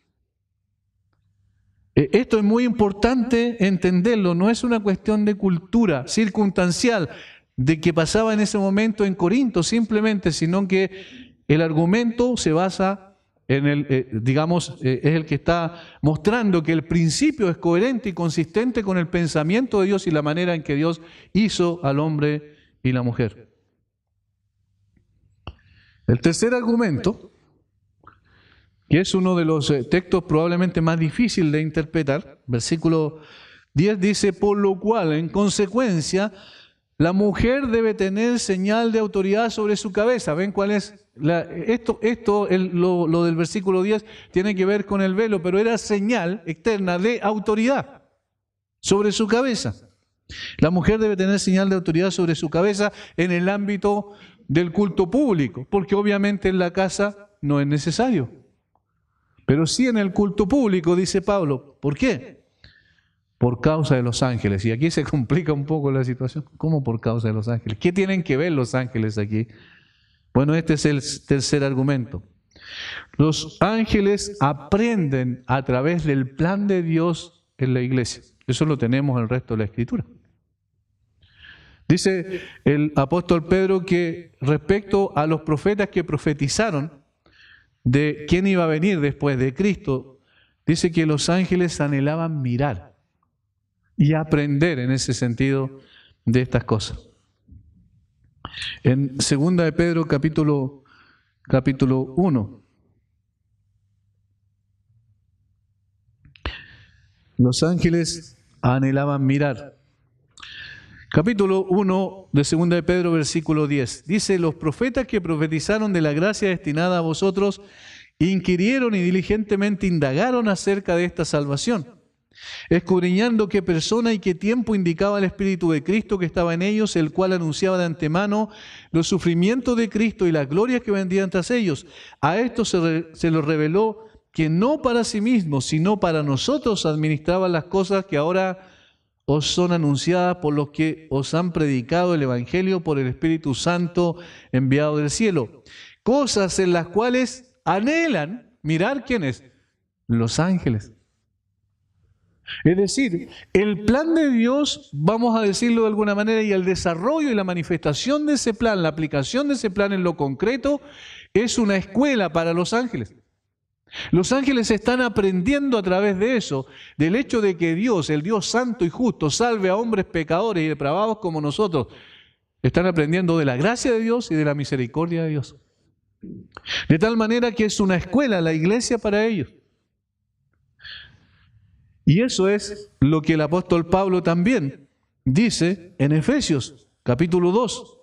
Esto es muy importante entenderlo. No es una cuestión de cultura circunstancial de que pasaba en ese momento en Corinto simplemente, sino que el argumento se basa es el que está mostrando que el principio es coherente y consistente con el pensamiento de Dios y la manera en que Dios hizo al hombre y la mujer. El tercer argumento, que es uno de los textos probablemente más difíciles de interpretar, versículo 10 dice, por lo cual, en consecuencia, la mujer debe tener señal de autoridad sobre su cabeza. ¿Ven cuál es? Lo del versículo 10 tiene que ver con el velo, pero era señal externa de autoridad sobre su cabeza. La mujer debe tener señal de autoridad sobre su cabeza en el ámbito del culto público, porque obviamente en la casa no es necesario. Pero sí en el culto público, dice Pablo. ¿Por qué? Por causa de los ángeles. Y aquí se complica un poco la situación. ¿Cómo por causa de los ángeles? ¿Qué tienen que ver los ángeles aquí? Bueno, este es el tercer argumento. Los ángeles aprenden a través del plan de Dios en la iglesia. Eso lo tenemos en el resto de la Escritura. Dice el apóstol Pedro que respecto a los profetas que profetizaron de quién iba a venir después de Cristo, dice que los ángeles anhelaban mirar y aprender en ese sentido de estas cosas. En 2 de Pedro capítulo 1, los ángeles anhelaban mirar. Capítulo 1 de 2 de Pedro, versículo 10. Dice, los profetas que profetizaron de la gracia destinada a vosotros, inquirieron y diligentemente indagaron acerca de esta salvación, escudriñando qué persona y qué tiempo indicaba el Espíritu de Cristo que estaba en ellos, el cual anunciaba de antemano los sufrimientos de Cristo y las glorias que vendrían tras ellos. A esto se los reveló que no para sí mismos, sino para nosotros administraban las cosas que ahora os son anunciadas por los que os han predicado el Evangelio por el Espíritu Santo enviado del cielo. Cosas en las cuales anhelan mirar ¿quiénes? Los ángeles. Es decir, el plan de Dios, vamos a decirlo de alguna manera, y el desarrollo y la manifestación de ese plan, la aplicación de ese plan en lo concreto, es una escuela para los ángeles. Los ángeles están aprendiendo a través de eso, del hecho de que Dios, el Dios santo y justo, salve a hombres pecadores y depravados como nosotros. Están aprendiendo de la gracia de Dios y de la misericordia de Dios. De tal manera que es una escuela, la iglesia para ellos. Y eso es lo que el apóstol Pablo también dice en Efesios, capítulo 2.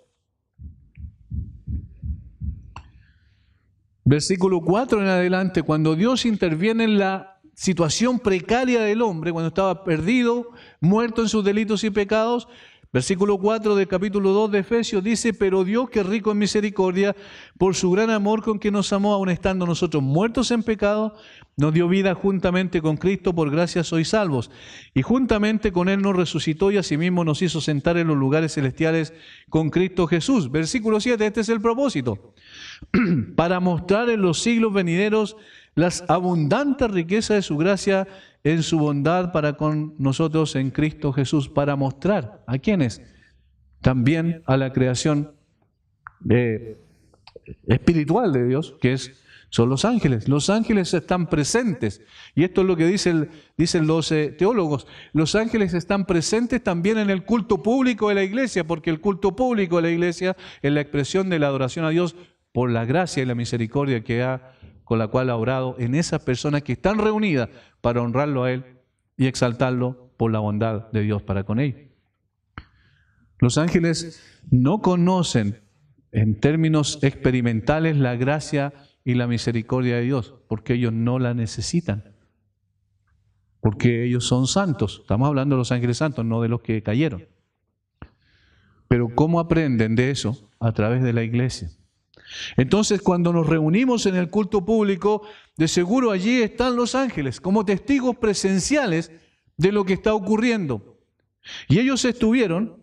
Versículo 4 en adelante, cuando Dios interviene en la situación precaria del hombre, cuando estaba perdido, muerto en sus delitos y pecados, versículo 4 del capítulo 2 de Efesios dice, pero Dios que es rico en misericordia, por su gran amor con que nos amó, aun estando nosotros muertos en pecado, nos dio vida juntamente con Cristo, por gracia sois salvos. Y juntamente con Él nos resucitó y asimismo nos hizo sentar en los lugares celestiales con Cristo Jesús. Versículo 7, este es el propósito. Para mostrar en los siglos venideros las abundantes riquezas de su gracia en su bondad para con nosotros en Cristo Jesús. Para mostrar, ¿a quiénes? También a la creación espiritual de Dios, que son los ángeles. Los ángeles están presentes. Y esto es lo que dicen los teólogos. Los ángeles están presentes también en el culto público de la iglesia, porque el culto público de la iglesia es la expresión de la adoración a Dios por la gracia y la misericordia con la cual ha obrado en esas personas que están reunidas para honrarlo a Él y exaltarlo por la bondad de Dios para con ellos. Los ángeles no conocen en términos experimentales la gracia y la misericordia de Dios, porque ellos no la necesitan, porque ellos son santos. Estamos hablando de los ángeles santos, no de los que cayeron. Pero ¿cómo aprenden de eso? A través de la iglesia. Entonces, cuando nos reunimos en el culto público, de seguro allí están los ángeles como testigos presenciales de lo que está ocurriendo. Y ellos estuvieron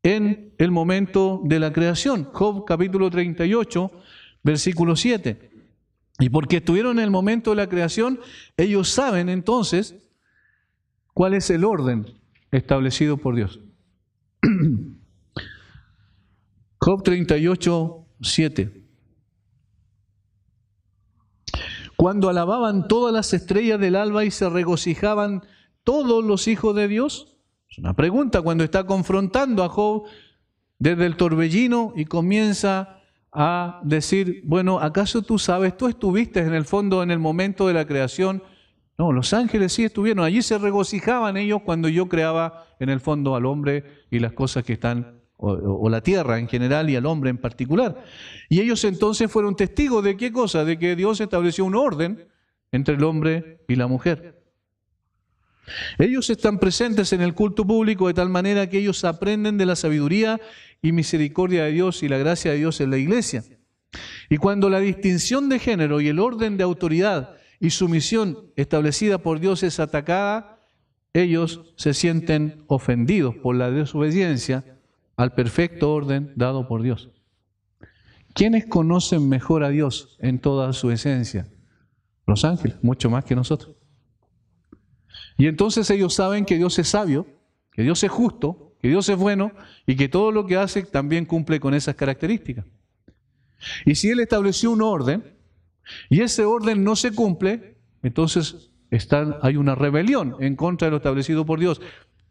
en el momento de la creación. Job capítulo 38, versículo 7. Y porque estuvieron en el momento de la creación, ellos saben entonces cuál es el orden establecido por Dios. Job 38, 7. cuando alababan todas las estrellas del alba y se regocijaban todos los hijos de Dios? Es una pregunta cuando está confrontando a Job desde el torbellino y comienza a decir, bueno, ¿acaso tú sabes, tú estuviste en el fondo en el momento de la creación? No, los ángeles sí estuvieron, allí se regocijaban ellos cuando yo creaba en el fondo al hombre y las cosas que están, o la tierra en general y al hombre en particular. Y ellos entonces fueron testigos de qué cosa, de que Dios estableció un orden entre el hombre y la mujer. Ellos están presentes en el culto público de tal manera que ellos aprenden de la sabiduría y misericordia de Dios y la gracia de Dios en la iglesia. Y cuando la distinción de género y el orden de autoridad y sumisión establecida por Dios es atacada, ellos se sienten ofendidos por la desobediencia al perfecto orden dado por Dios. ¿Quiénes conocen mejor a Dios en toda su esencia? Los ángeles, mucho más que nosotros. Y entonces ellos saben que Dios es sabio, que Dios es justo, que Dios es bueno y que todo lo que hace también cumple con esas características. Y si Él estableció un orden y ese orden no se cumple, entonces hay una rebelión en contra de lo establecido por Dios.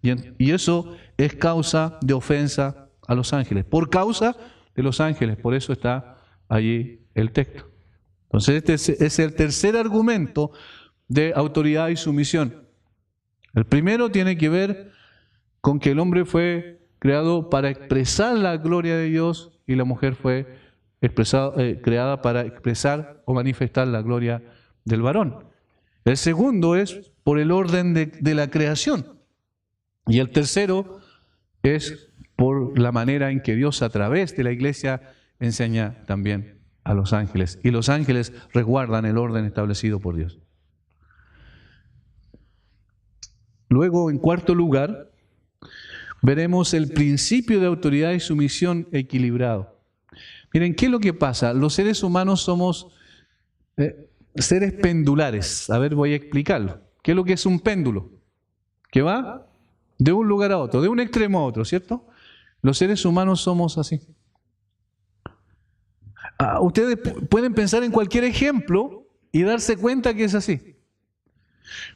Y eso es causa de ofensa a los ángeles, por causa de los ángeles. Por eso está allí el texto. Entonces este es el tercer argumento de autoridad y sumisión. El primero tiene que ver con que el hombre fue creado para expresar la gloria de Dios y la mujer fue creada para expresar o manifestar la gloria del varón. El segundo es por el orden de la creación. Y el tercero es por la manera en que Dios a través de la iglesia enseña también a los ángeles. Y los ángeles resguardan el orden establecido por Dios. Luego, en cuarto lugar, veremos el principio de autoridad y sumisión equilibrado. Miren, ¿qué es lo que pasa? Los seres humanos somos seres pendulares. A ver, voy a explicarlo. ¿Qué es lo que es un péndulo? Que va de un lugar a otro, de un extremo a otro, ¿cierto? Los seres humanos somos así. Ustedes pueden pensar en cualquier ejemplo y darse cuenta que es así.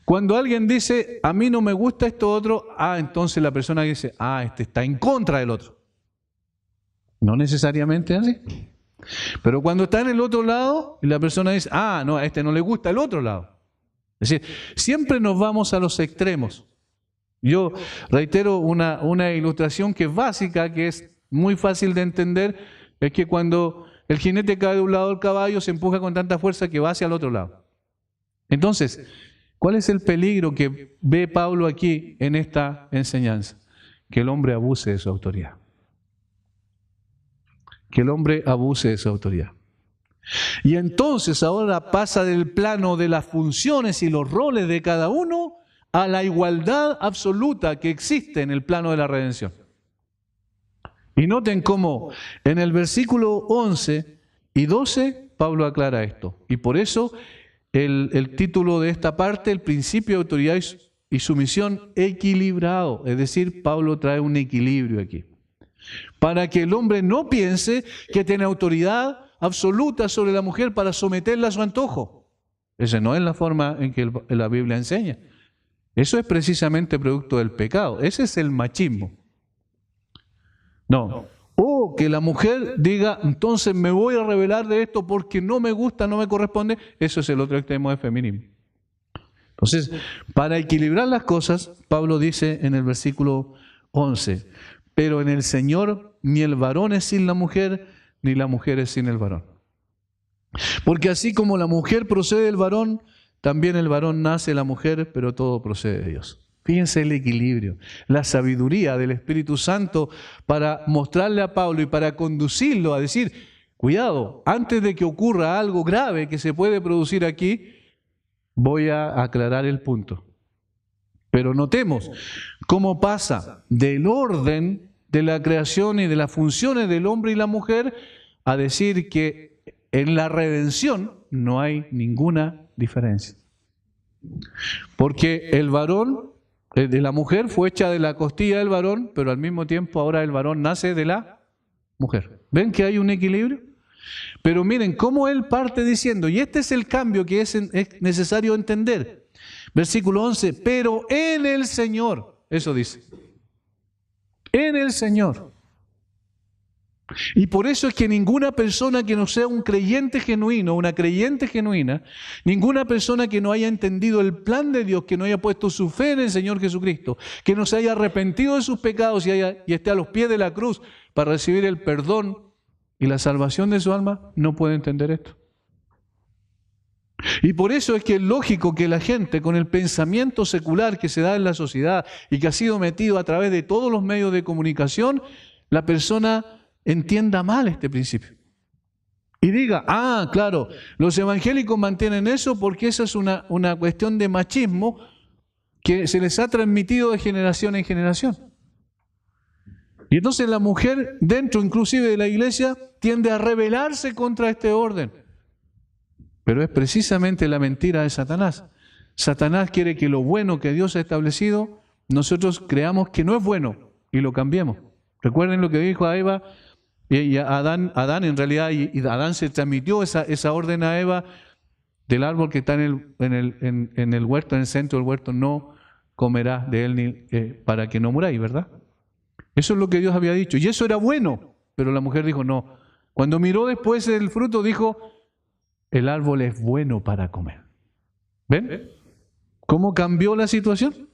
Cuando alguien dice, a mí no me gusta esto otro, entonces la persona dice, este está en contra del otro. No necesariamente así. Pero cuando está en el otro lado, y la persona dice, no, a este no le gusta el otro lado. Es decir, siempre nos vamos a los extremos. Yo reitero una ilustración que es básica, que es muy fácil de entender, es que cuando el jinete cae de un lado del caballo, se empuja con tanta fuerza que va hacia el otro lado. Entonces, ¿cuál es el peligro que ve Pablo aquí en esta enseñanza? Que el hombre abuse de su autoridad. Que el hombre abuse de su autoridad. Y entonces ahora pasa del plano de las funciones y los roles de cada uno a la igualdad absoluta que existe en el plano de la redención. Y noten cómo en el versículo 11 y 12 Pablo aclara esto. Y por eso el título de esta parte, el principio de autoridad y sumisión equilibrado. Es decir, Pablo trae un equilibrio aquí. Para que el hombre no piense que tiene autoridad absoluta sobre la mujer para someterla a su antojo. Esa no es la forma en que la Biblia enseña. Eso es precisamente producto del pecado. Ese es el machismo. No. O que la mujer diga, entonces me voy a rebelar de esto porque no me gusta, no me corresponde. Eso es el otro extremo de feminismo. Entonces, para equilibrar las cosas, Pablo dice en el versículo 11, pero en el Señor ni el varón es sin la mujer, ni la mujer es sin el varón. Porque así como la mujer procede del varón, también el varón nace de la mujer, pero todo procede de Dios. Fíjense el equilibrio, la sabiduría del Espíritu Santo para mostrarle a Pablo y para conducirlo a decir, cuidado, antes de que ocurra algo grave que se puede producir aquí, voy a aclarar el punto. Pero notemos cómo pasa del orden de la creación y de las funciones del hombre y la mujer a decir que en la redención no hay ninguna diferencia. Porque el varón, de la mujer fue hecha de la costilla del varón, pero al mismo tiempo ahora el varón nace de la mujer. ¿Ven que hay un equilibrio? Pero miren cómo él parte diciendo, y este es el cambio que es necesario entender. Versículo 11, pero en el Señor, eso dice, en el Señor. Y por eso es que ninguna persona que no sea un creyente genuino, una creyente genuina, ninguna persona que no haya entendido el plan de Dios, que no haya puesto su fe en el Señor Jesucristo, que no se haya arrepentido de sus pecados y esté a los pies de la cruz para recibir el perdón y la salvación de su alma, no puede entender esto. Y por eso es que es lógico que la gente con el pensamiento secular que se da en la sociedad y que ha sido metido a través de todos los medios de comunicación, la persona entienda mal este principio. Y diga, claro, los evangélicos mantienen eso porque esa es una cuestión de machismo que se les ha transmitido de generación en generación. Y entonces la mujer, dentro inclusive de la iglesia, tiende a rebelarse contra este orden. Pero es precisamente la mentira de Satanás. Satanás quiere que lo bueno que Dios ha establecido, nosotros creamos que no es bueno y lo cambiemos. Recuerden lo que dijo a Eva y a Adán en realidad, y Adán se transmitió esa orden a Eva del árbol que está en el huerto, en el centro del huerto, no comerás de él para que no muráis, ¿verdad? Eso es lo que Dios había dicho. Y eso era bueno, pero la mujer dijo no. Cuando miró después el fruto, dijo, el árbol es bueno para comer. ¿Ven? ¿Cómo cambió la situación?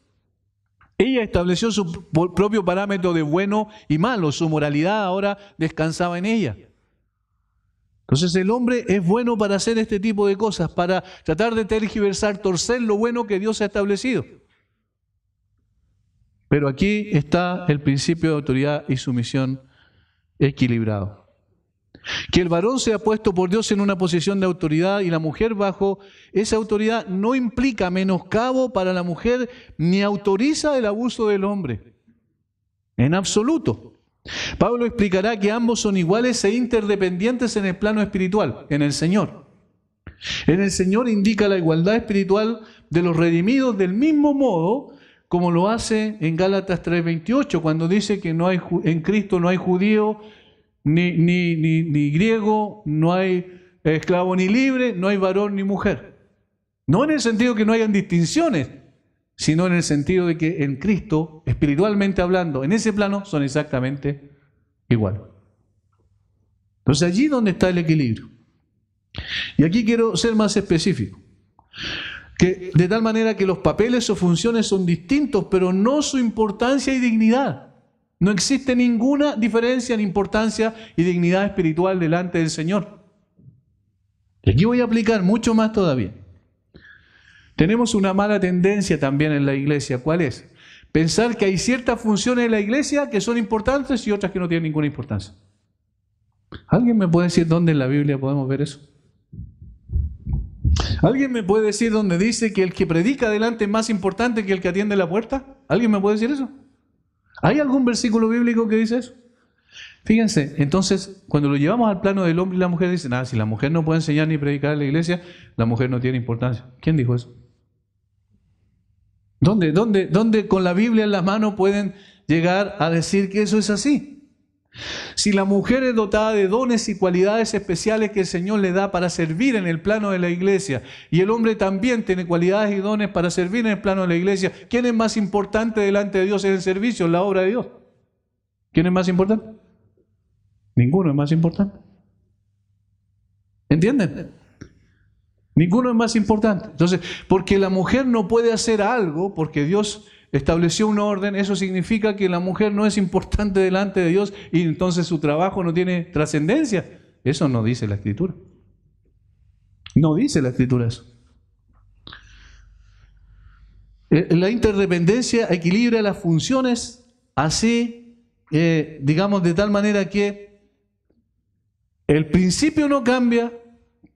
Ella estableció su propio parámetro de bueno y malo. Su moralidad ahora descansaba en ella. Entonces el hombre es bueno para hacer este tipo de cosas, para tratar de tergiversar, torcer lo bueno que Dios ha establecido. Pero aquí está el principio de autoridad y sumisión equilibrado. Que el varón sea puesto por Dios en una posición de autoridad y la mujer bajo esa autoridad no implica menoscabo para la mujer ni autoriza el abuso del hombre. En absoluto. Pablo explicará que ambos son iguales e interdependientes en el plano espiritual, en el Señor. En el Señor indica la igualdad espiritual de los redimidos del mismo modo como lo hace en Gálatas 3:28, cuando dice que no hay, en Cristo no hay judío, ni griego, no hay esclavo ni libre, no hay varón ni mujer. No en el sentido que no hayan distinciones, sino en el sentido de que en Cristo, espiritualmente hablando, en ese plano son exactamente igual. Entonces allí donde está el equilibrio. Y aquí quiero ser más específico. Que de tal manera que los papeles o funciones son distintos, pero no su importancia y dignidad. No existe ninguna diferencia en importancia y dignidad espiritual delante del Señor. Y aquí voy a aplicar mucho más todavía. Tenemos una mala tendencia también en la iglesia. ¿Cuál es? Pensar que hay ciertas funciones en la iglesia que son importantes y otras que no tienen ninguna importancia. ¿Alguien me puede decir dónde en la Biblia podemos ver eso? ¿Alguien me puede decir dónde dice que el que predica adelante es más importante que el que atiende la puerta? ¿Alguien me puede decir eso? ¿Hay algún versículo bíblico que dice eso? Fíjense, entonces, cuando lo llevamos al plano del hombre y la mujer, dicen, si la mujer no puede enseñar ni predicar en la iglesia, la mujer no tiene importancia. ¿Quién dijo eso? ¿Dónde con la Biblia en la mano pueden llegar a decir que eso es así? Si la mujer es dotada de dones y cualidades especiales que el Señor le da para servir en el plano de la iglesia, y el hombre también tiene cualidades y dones para servir en el plano de la iglesia, ¿quién es más importante delante de Dios en el servicio, en la obra de Dios? ¿Quién es más importante? Ninguno es más importante. ¿Entienden? Ninguno es más importante. Entonces, porque la mujer no puede hacer algo, porque Dios estableció un orden, eso significa que la mujer no es importante delante de Dios y entonces su trabajo no tiene trascendencia. Eso no dice la Escritura. No dice la Escritura eso. La interdependencia equilibra las funciones así, digamos, de tal manera que el principio no cambia,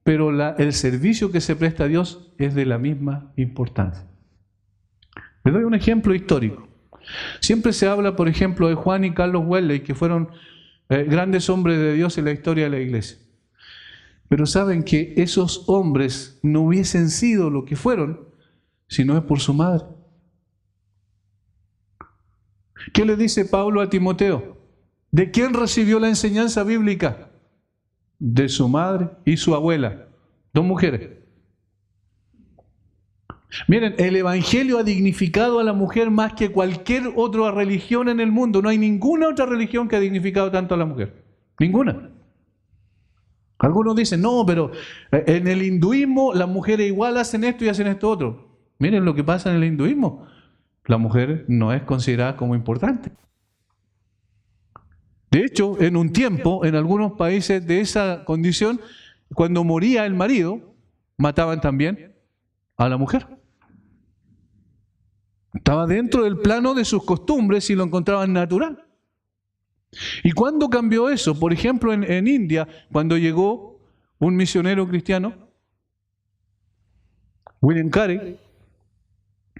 pero el servicio que se presta a Dios es de la misma importancia. Les doy un ejemplo histórico. Siempre se habla, por ejemplo, de Juan y Carlos Wesley, que fueron grandes hombres de Dios en la historia de la iglesia. Pero saben que esos hombres no hubiesen sido lo que fueron si no es por su madre. ¿Qué le dice Pablo a Timoteo? ¿De quién recibió la enseñanza bíblica? de su madre y su abuela. 2 mujeres. Miren, el Evangelio ha dignificado a la mujer más que cualquier otra religión en el mundo. No hay ninguna otra religión que ha dignificado tanto a la mujer. Ninguna. Algunos dicen, no, pero en el hinduismo las mujeres igual hacen esto y hacen esto otro. Miren lo que pasa en el hinduismo. La mujer no es considerada como importante. De hecho, en un tiempo, en algunos países de esa condición, cuando moría el marido, mataban también a la mujer. Estaba dentro del plano de sus costumbres y lo encontraban natural. ¿Y cuándo cambió eso? Por ejemplo, en India, cuando llegó un misionero cristiano, William Carey,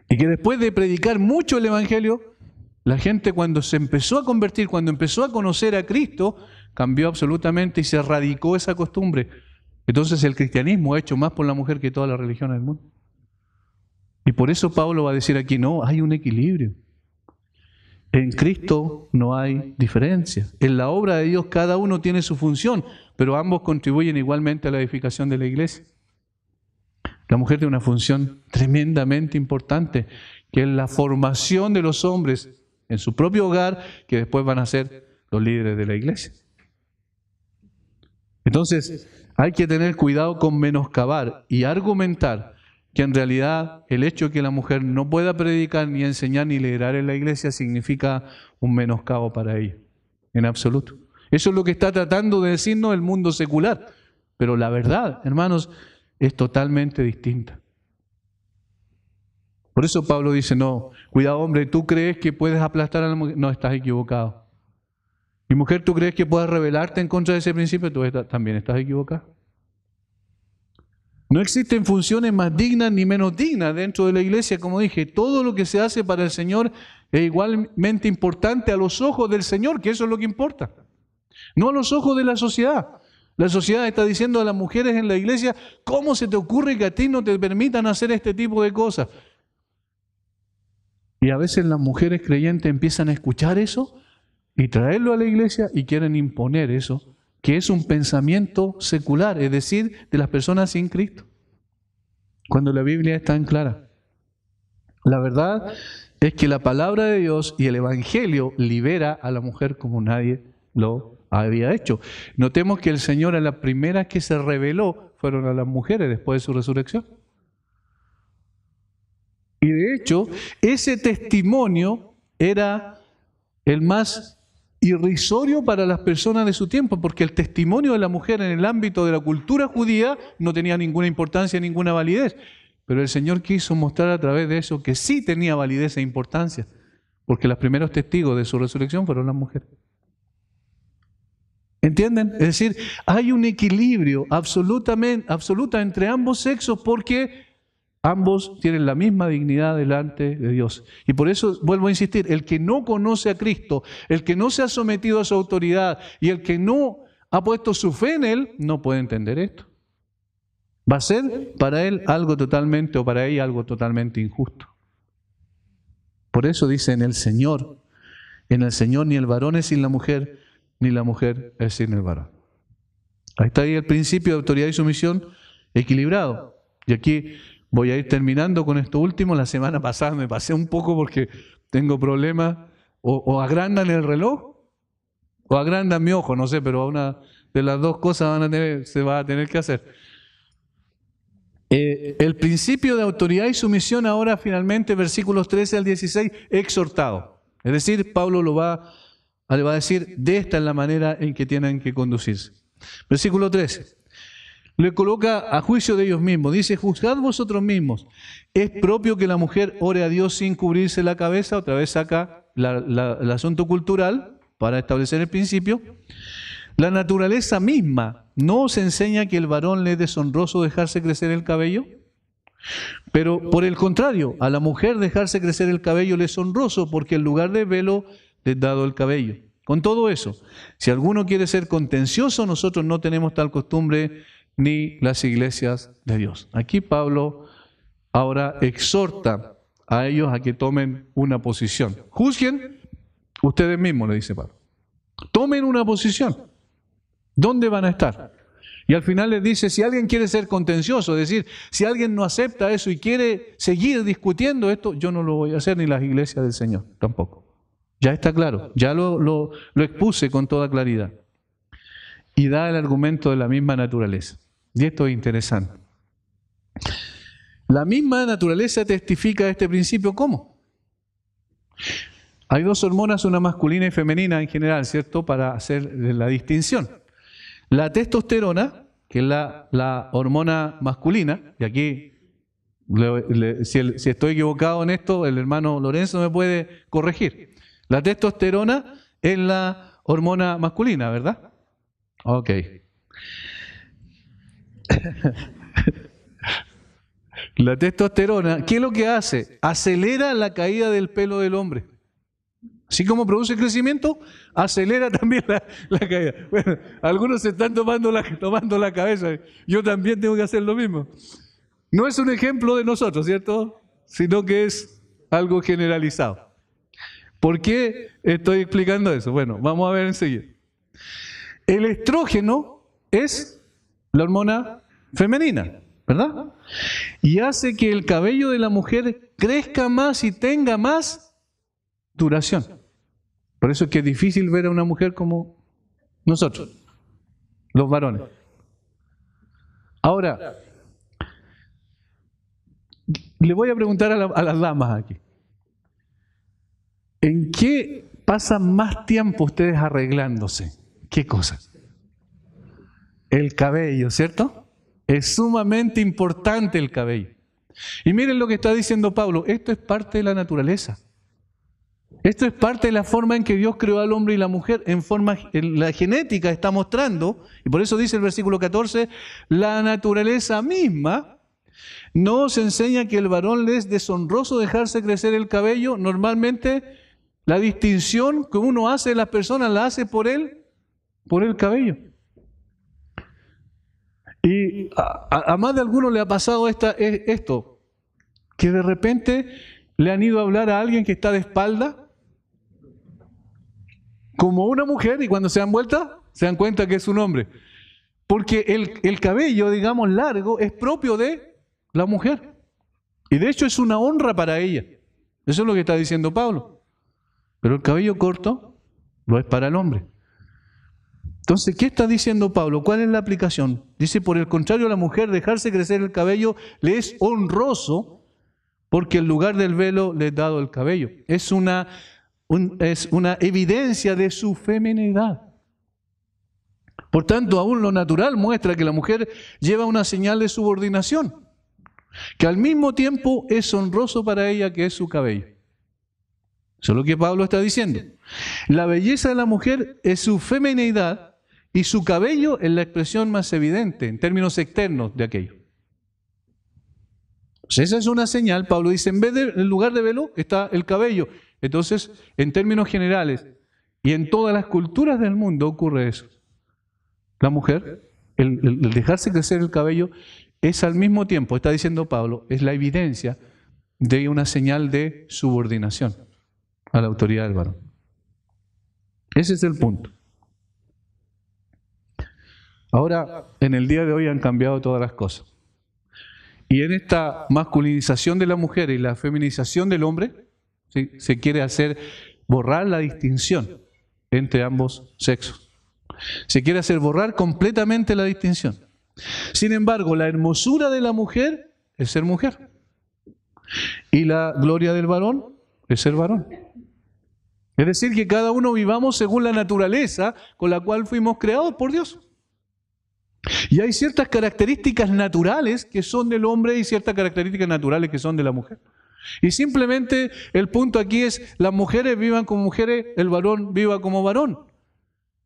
y que después de predicar mucho el Evangelio, la gente cuando se empezó a convertir, cuando empezó a conocer a Cristo, cambió absolutamente y se erradicó esa costumbre. Entonces el cristianismo ha hecho más por la mujer que todas las religiones del mundo. Y por eso Pablo va a decir aquí, no, hay un equilibrio. En Cristo no hay diferencia. En la obra de Dios cada uno tiene su función, pero ambos contribuyen igualmente a la edificación de la iglesia. La mujer tiene una función tremendamente importante, que es la formación de los hombres en su propio hogar, que después van a ser los líderes de la iglesia. Entonces, hay que tener cuidado con menoscabar y argumentar que en realidad el hecho de que la mujer no pueda predicar, ni enseñar, ni liderar en la iglesia significa un menoscabo para ella, en absoluto. Eso es lo que está tratando de decirnos el mundo secular, pero la verdad, hermanos, es totalmente distinta. Por eso Pablo dice, no, cuidado hombre, ¿tú crees que puedes aplastar a la mujer? No, estás equivocado. Y mujer, ¿tú crees que puedes rebelarte en contra de ese principio? Tú también estás equivocado. No existen funciones más dignas ni menos dignas dentro de la iglesia, como dije. Todo lo que se hace para el Señor es igualmente importante a los ojos del Señor, que eso es lo que importa. No a los ojos de la sociedad. La sociedad está diciendo a las mujeres en la iglesia, ¿cómo se te ocurre que a ti no te permitan hacer este tipo de cosas? Y a veces las mujeres creyentes empiezan a escuchar eso y traerlo a la iglesia y quieren imponer eso, que es un pensamiento secular, es decir, de las personas sin Cristo. Cuando la Biblia es tan clara. La verdad es que la palabra de Dios y el Evangelio libera a la mujer como nadie lo había hecho. Notemos que el Señor a las primeras que se reveló fueron a las mujeres después de su resurrección. Y de hecho, ese testimonio era el más irrisorio para las personas de su tiempo, porque el testimonio de la mujer en el ámbito de la cultura judía no tenía ninguna importancia, ninguna validez. Pero el Señor quiso mostrar a través de eso que sí tenía validez e importancia, porque los primeros testigos de su resurrección fueron las mujeres. ¿Entienden? Es decir, hay un equilibrio absoluto entre ambos sexos porque ambos tienen la misma dignidad delante de Dios. Y por eso vuelvo a insistir, el que no conoce a Cristo, el que no se ha sometido a su autoridad y el que no ha puesto su fe en Él, no puede entender esto. Va a ser para él algo totalmente, o para ella algo totalmente injusto. Por eso dice en el Señor ni el varón es sin la mujer, ni la mujer es sin el varón. Ahí está ahí el principio de autoridad y sumisión equilibrado. Y aquí voy a ir terminando con esto último. La semana pasada me pasé un poco porque tengo problemas. O agrandan el reloj o agrandan mi ojo, no sé, pero una de las dos cosas se va a tener que hacer. El principio de autoridad y sumisión ahora finalmente, versículos 13 al 16, exhortado. Es decir, Pablo le va a decir, de esta es la manera en que tienen que conducirse. Versículo 13. Le coloca a juicio de ellos mismos. Dice, juzgad vosotros mismos. ¿Es propio que la mujer ore a Dios sin cubrirse la cabeza? Otra vez saca el asunto cultural para establecer el principio. La naturaleza misma no os enseña que el varón le es deshonroso dejarse crecer el cabello. Pero por el contrario, a la mujer dejarse crecer el cabello le es honroso porque en lugar de velo le es dado el cabello. Con todo eso, si alguno quiere ser contencioso, nosotros no tenemos tal costumbre ni las iglesias de Dios. Aquí Pablo ahora exhorta a ellos a que tomen una posición. Juzguen ustedes mismos, le dice Pablo. Tomen una posición. ¿Dónde van a estar? Y al final les dice, si alguien quiere ser contencioso, es decir, si alguien no acepta eso y quiere seguir discutiendo esto, yo no lo voy a hacer, ni las iglesias del Señor tampoco. Ya está claro, ya lo expuse con toda claridad. Y da el argumento de la misma naturaleza. Y esto es interesante. La misma naturaleza testifica este principio, ¿cómo? Hay dos hormonas, una masculina y femenina en general, ¿cierto? Para hacer la distinción. La testosterona, que es la hormona masculina, y aquí, si estoy equivocado en esto, el hermano Lorenzo me puede corregir. La testosterona es la hormona masculina, ¿verdad? Ok. La testosterona, ¿qué es lo que hace? Acelera la caída del pelo del hombre. Así como produce crecimiento, acelera también la caída. Bueno, algunos se están tomando la cabeza. Yo también tengo que hacer lo mismo. No es un ejemplo de nosotros, ¿cierto? Sino que es algo generalizado. ¿Por qué estoy explicando eso? Bueno, vamos a ver enseguida. El estrógeno es la hormona femenina, ¿verdad? Y hace que el cabello de la mujer crezca más y tenga más duración. Por eso es que es difícil ver a una mujer como nosotros, los varones. Ahora, le voy a preguntar a las damas aquí. ¿En qué pasan más tiempo ustedes arreglándose? ¿Qué cosas? El cabello, ¿cierto? Es sumamente importante el cabello. Y miren lo que está diciendo Pablo, esto es parte de la naturaleza. Esto es parte de la forma en que Dios creó al hombre y la mujer, en la genética está mostrando, y por eso dice el versículo 14, la naturaleza misma nos enseña que el varón le es deshonroso dejarse crecer el cabello. Normalmente la distinción que uno hace de las personas la hace por el cabello. Y a más de alguno le ha pasado esto, que de repente le han ido a hablar a alguien que está de espalda, como una mujer, y cuando se dan vuelta, se dan cuenta que es un hombre. Porque el cabello, digamos, largo, es propio de la mujer. Y de hecho es una honra para ella. Eso es lo que está diciendo Pablo. Pero el cabello corto lo es para el hombre. Entonces, ¿qué está diciendo Pablo? ¿Cuál es la aplicación? Dice, por el contrario, a la mujer dejarse crecer el cabello le es honroso porque en lugar del velo le es dado el cabello. Es una evidencia de su feminidad. Por tanto, aún lo natural muestra que la mujer lleva una señal de subordinación, que al mismo tiempo es honroso para ella, que es su cabello. Eso es lo que Pablo está diciendo. La belleza de la mujer es su feminidad y su cabello es la expresión más evidente en términos externos de aquello. Pues esa es una señal. Pablo dice, en lugar de velo está el cabello. Entonces, en términos generales y en todas las culturas del mundo ocurre eso. La mujer, el dejarse crecer el cabello es al mismo tiempo, está diciendo Pablo, es la evidencia de una señal de subordinación a la autoridad del varón. Ese es el punto. Ahora, en el día de hoy han cambiado todas las cosas. Y en esta masculinización de la mujer y la feminización del hombre, ¿sí?, se quiere borrar la distinción entre ambos sexos. Se quiere borrar completamente la distinción. Sin embargo, la hermosura de la mujer es ser mujer. Y la gloria del varón es ser varón. Es decir, que cada uno vivamos según la naturaleza con la cual fuimos creados por Dios. Y hay ciertas características naturales que son del hombre y ciertas características naturales que son de la mujer. Y simplemente el punto aquí es, las mujeres vivan como mujeres, el varón viva como varón.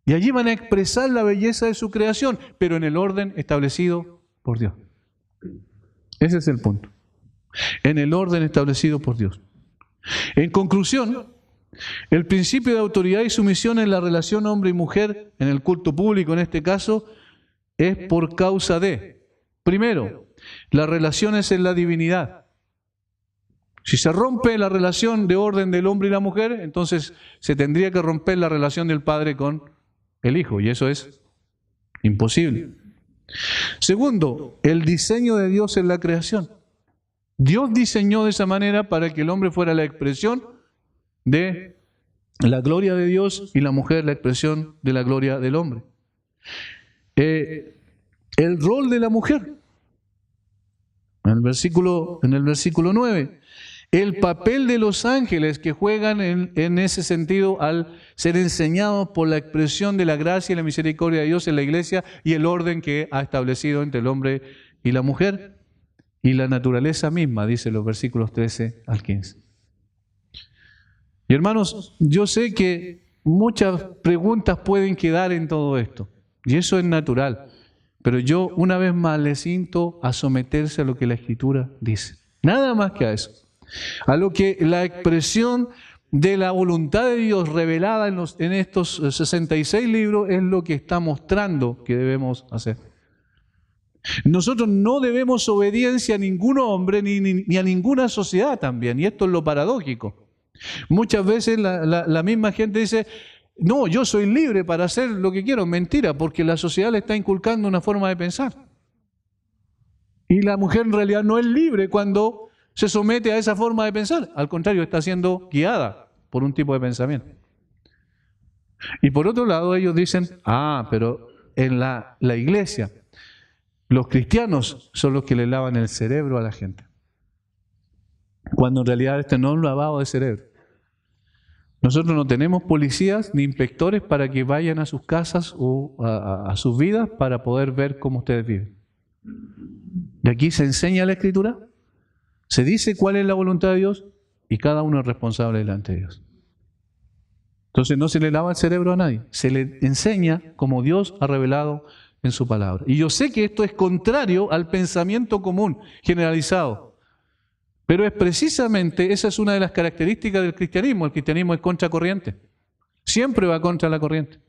Y allí van a expresar la belleza de su creación, pero en el orden establecido por Dios. Ese es el punto. En el orden establecido por Dios. En conclusión, el principio de autoridad y sumisión en la relación hombre y mujer, en el culto público en este caso, es por causa de, primero, las relaciones en la divinidad. Si se rompe la relación de orden del hombre y la mujer, entonces se tendría que romper la relación del Padre con el Hijo, y eso es imposible. Segundo, el diseño de Dios en la creación. Dios diseñó de esa manera para que el hombre fuera la expresión de la gloria de Dios y la mujer la expresión de la gloria del hombre. El rol de la mujer. En el versículo 9. El papel de los ángeles que juegan en ese sentido al ser enseñados por la expresión de la gracia y la misericordia de Dios en la iglesia y el orden que ha establecido entre el hombre y la mujer y la naturaleza misma, dice los versículos 13 al 15. Y hermanos, yo sé que muchas preguntas pueden quedar en todo esto y eso es natural, pero yo una vez más les insto a someterse a lo que la Escritura dice, nada más que a eso. A lo que la expresión de la voluntad de Dios revelada en estos 66 libros es lo que está mostrando que debemos hacer. Nosotros no debemos obediencia a ningún hombre ni a ninguna sociedad también, y esto es lo paradójico. Muchas veces la misma gente dice, no, yo soy libre para hacer lo que quiero. Mentira, porque la sociedad le está inculcando una forma de pensar. Y la mujer en realidad no es libre cuando se somete a esa forma de pensar. Al contrario, está siendo guiada por un tipo de pensamiento. Y por otro lado, ellos dicen, pero en la iglesia, los cristianos son los que le lavan el cerebro a la gente. Cuando en realidad este no es un lavado de cerebro. Nosotros no tenemos policías ni inspectores para que vayan a sus casas o a sus vidas para poder ver cómo ustedes viven. Y aquí se enseña la Escritura. Se dice cuál es la voluntad de Dios y cada uno es responsable delante de Dios. Entonces no se le lava el cerebro a nadie, se le enseña como Dios ha revelado en su palabra. Y yo sé que esto es contrario al pensamiento común, generalizado, pero es precisamente, esa es una de las características del cristianismo. El cristianismo es contracorriente, siempre va contra la corriente.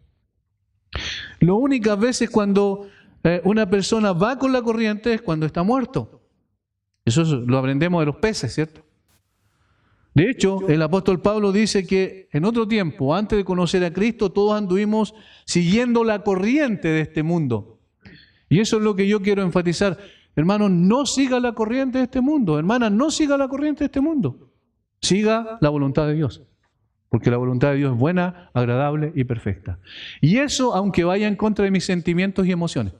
Las únicas veces cuando una persona va con la corriente es cuando está muerto. Eso lo aprendemos de los peces, ¿cierto? De hecho, el apóstol Pablo dice que en otro tiempo, antes de conocer a Cristo, todos anduvimos siguiendo la corriente de este mundo. Y eso es lo que yo quiero enfatizar. Hermanos, no siga la corriente de este mundo. Hermanas, no siga la corriente de este mundo. Siga la voluntad de Dios. Porque la voluntad de Dios es buena, agradable y perfecta. Y eso aunque vaya en contra de mis sentimientos y emociones.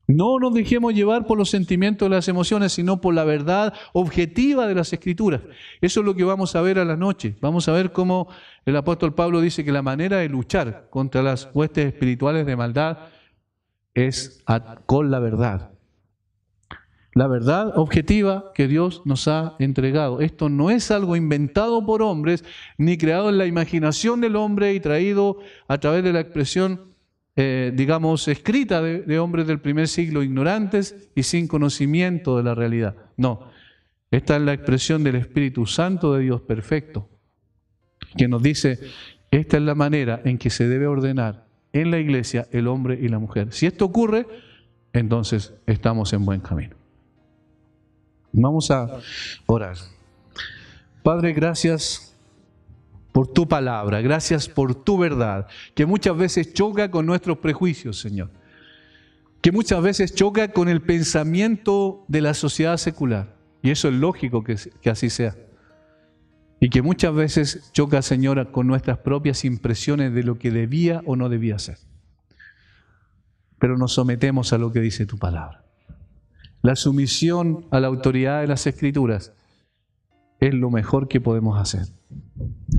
No nos dejemos llevar por los sentimientos de las emociones, sino por la verdad objetiva de las Escrituras. Eso es lo que vamos a ver a la noche. Vamos a ver cómo el apóstol Pablo dice que la manera de luchar contra las huestes espirituales de maldad es con la verdad. La verdad objetiva que Dios nos ha entregado. Esto no es algo inventado por hombres, ni creado en la imaginación del hombre y traído a través de la expresión escrita de hombres del primer siglo ignorantes y sin conocimiento de la realidad. No, esta es la expresión del Espíritu Santo de Dios perfecto, que nos dice, esta es la manera en que se debe ordenar en la iglesia el hombre y la mujer. Si esto ocurre, entonces estamos en buen camino. Vamos a orar. Padre, gracias por tu palabra, gracias por tu verdad, que muchas veces choca con nuestros prejuicios, Señor, que muchas veces choca con el pensamiento de la sociedad secular, y eso es lógico que así sea, y que muchas veces choca, Señor, con nuestras propias impresiones de lo que debía o no debía ser. Pero nos sometemos a lo que dice tu palabra. La sumisión a la autoridad de las Escrituras es lo mejor que podemos hacer.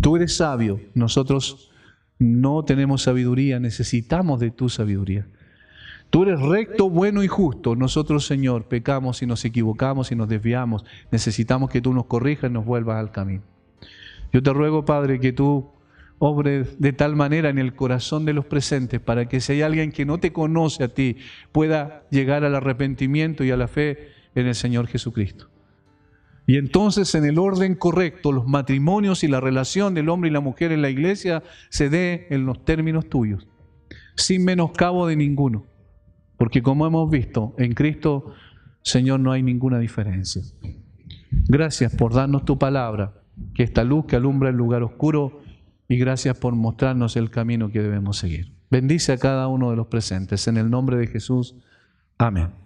Tú eres sabio, nosotros no tenemos sabiduría, necesitamos de tu sabiduría. Tú eres recto, bueno y justo, nosotros, Señor, pecamos y nos equivocamos y nos desviamos. Necesitamos que tú nos corrijas y nos vuelvas al camino. Yo te ruego, Padre, que tú obres de tal manera en el corazón de los presentes para que si hay alguien que no te conoce a ti, pueda llegar al arrepentimiento y a la fe en el Señor Jesucristo. Y entonces en el orden correcto, los matrimonios y la relación del hombre y la mujer en la iglesia se dé en los términos tuyos, sin menoscabo de ninguno. Porque como hemos visto, en Cristo, Señor, no hay ninguna diferencia. Gracias por darnos tu palabra, que esta luz que alumbra el lugar oscuro, y gracias por mostrarnos el camino que debemos seguir. Bendice a cada uno de los presentes. En el nombre de Jesús. Amén.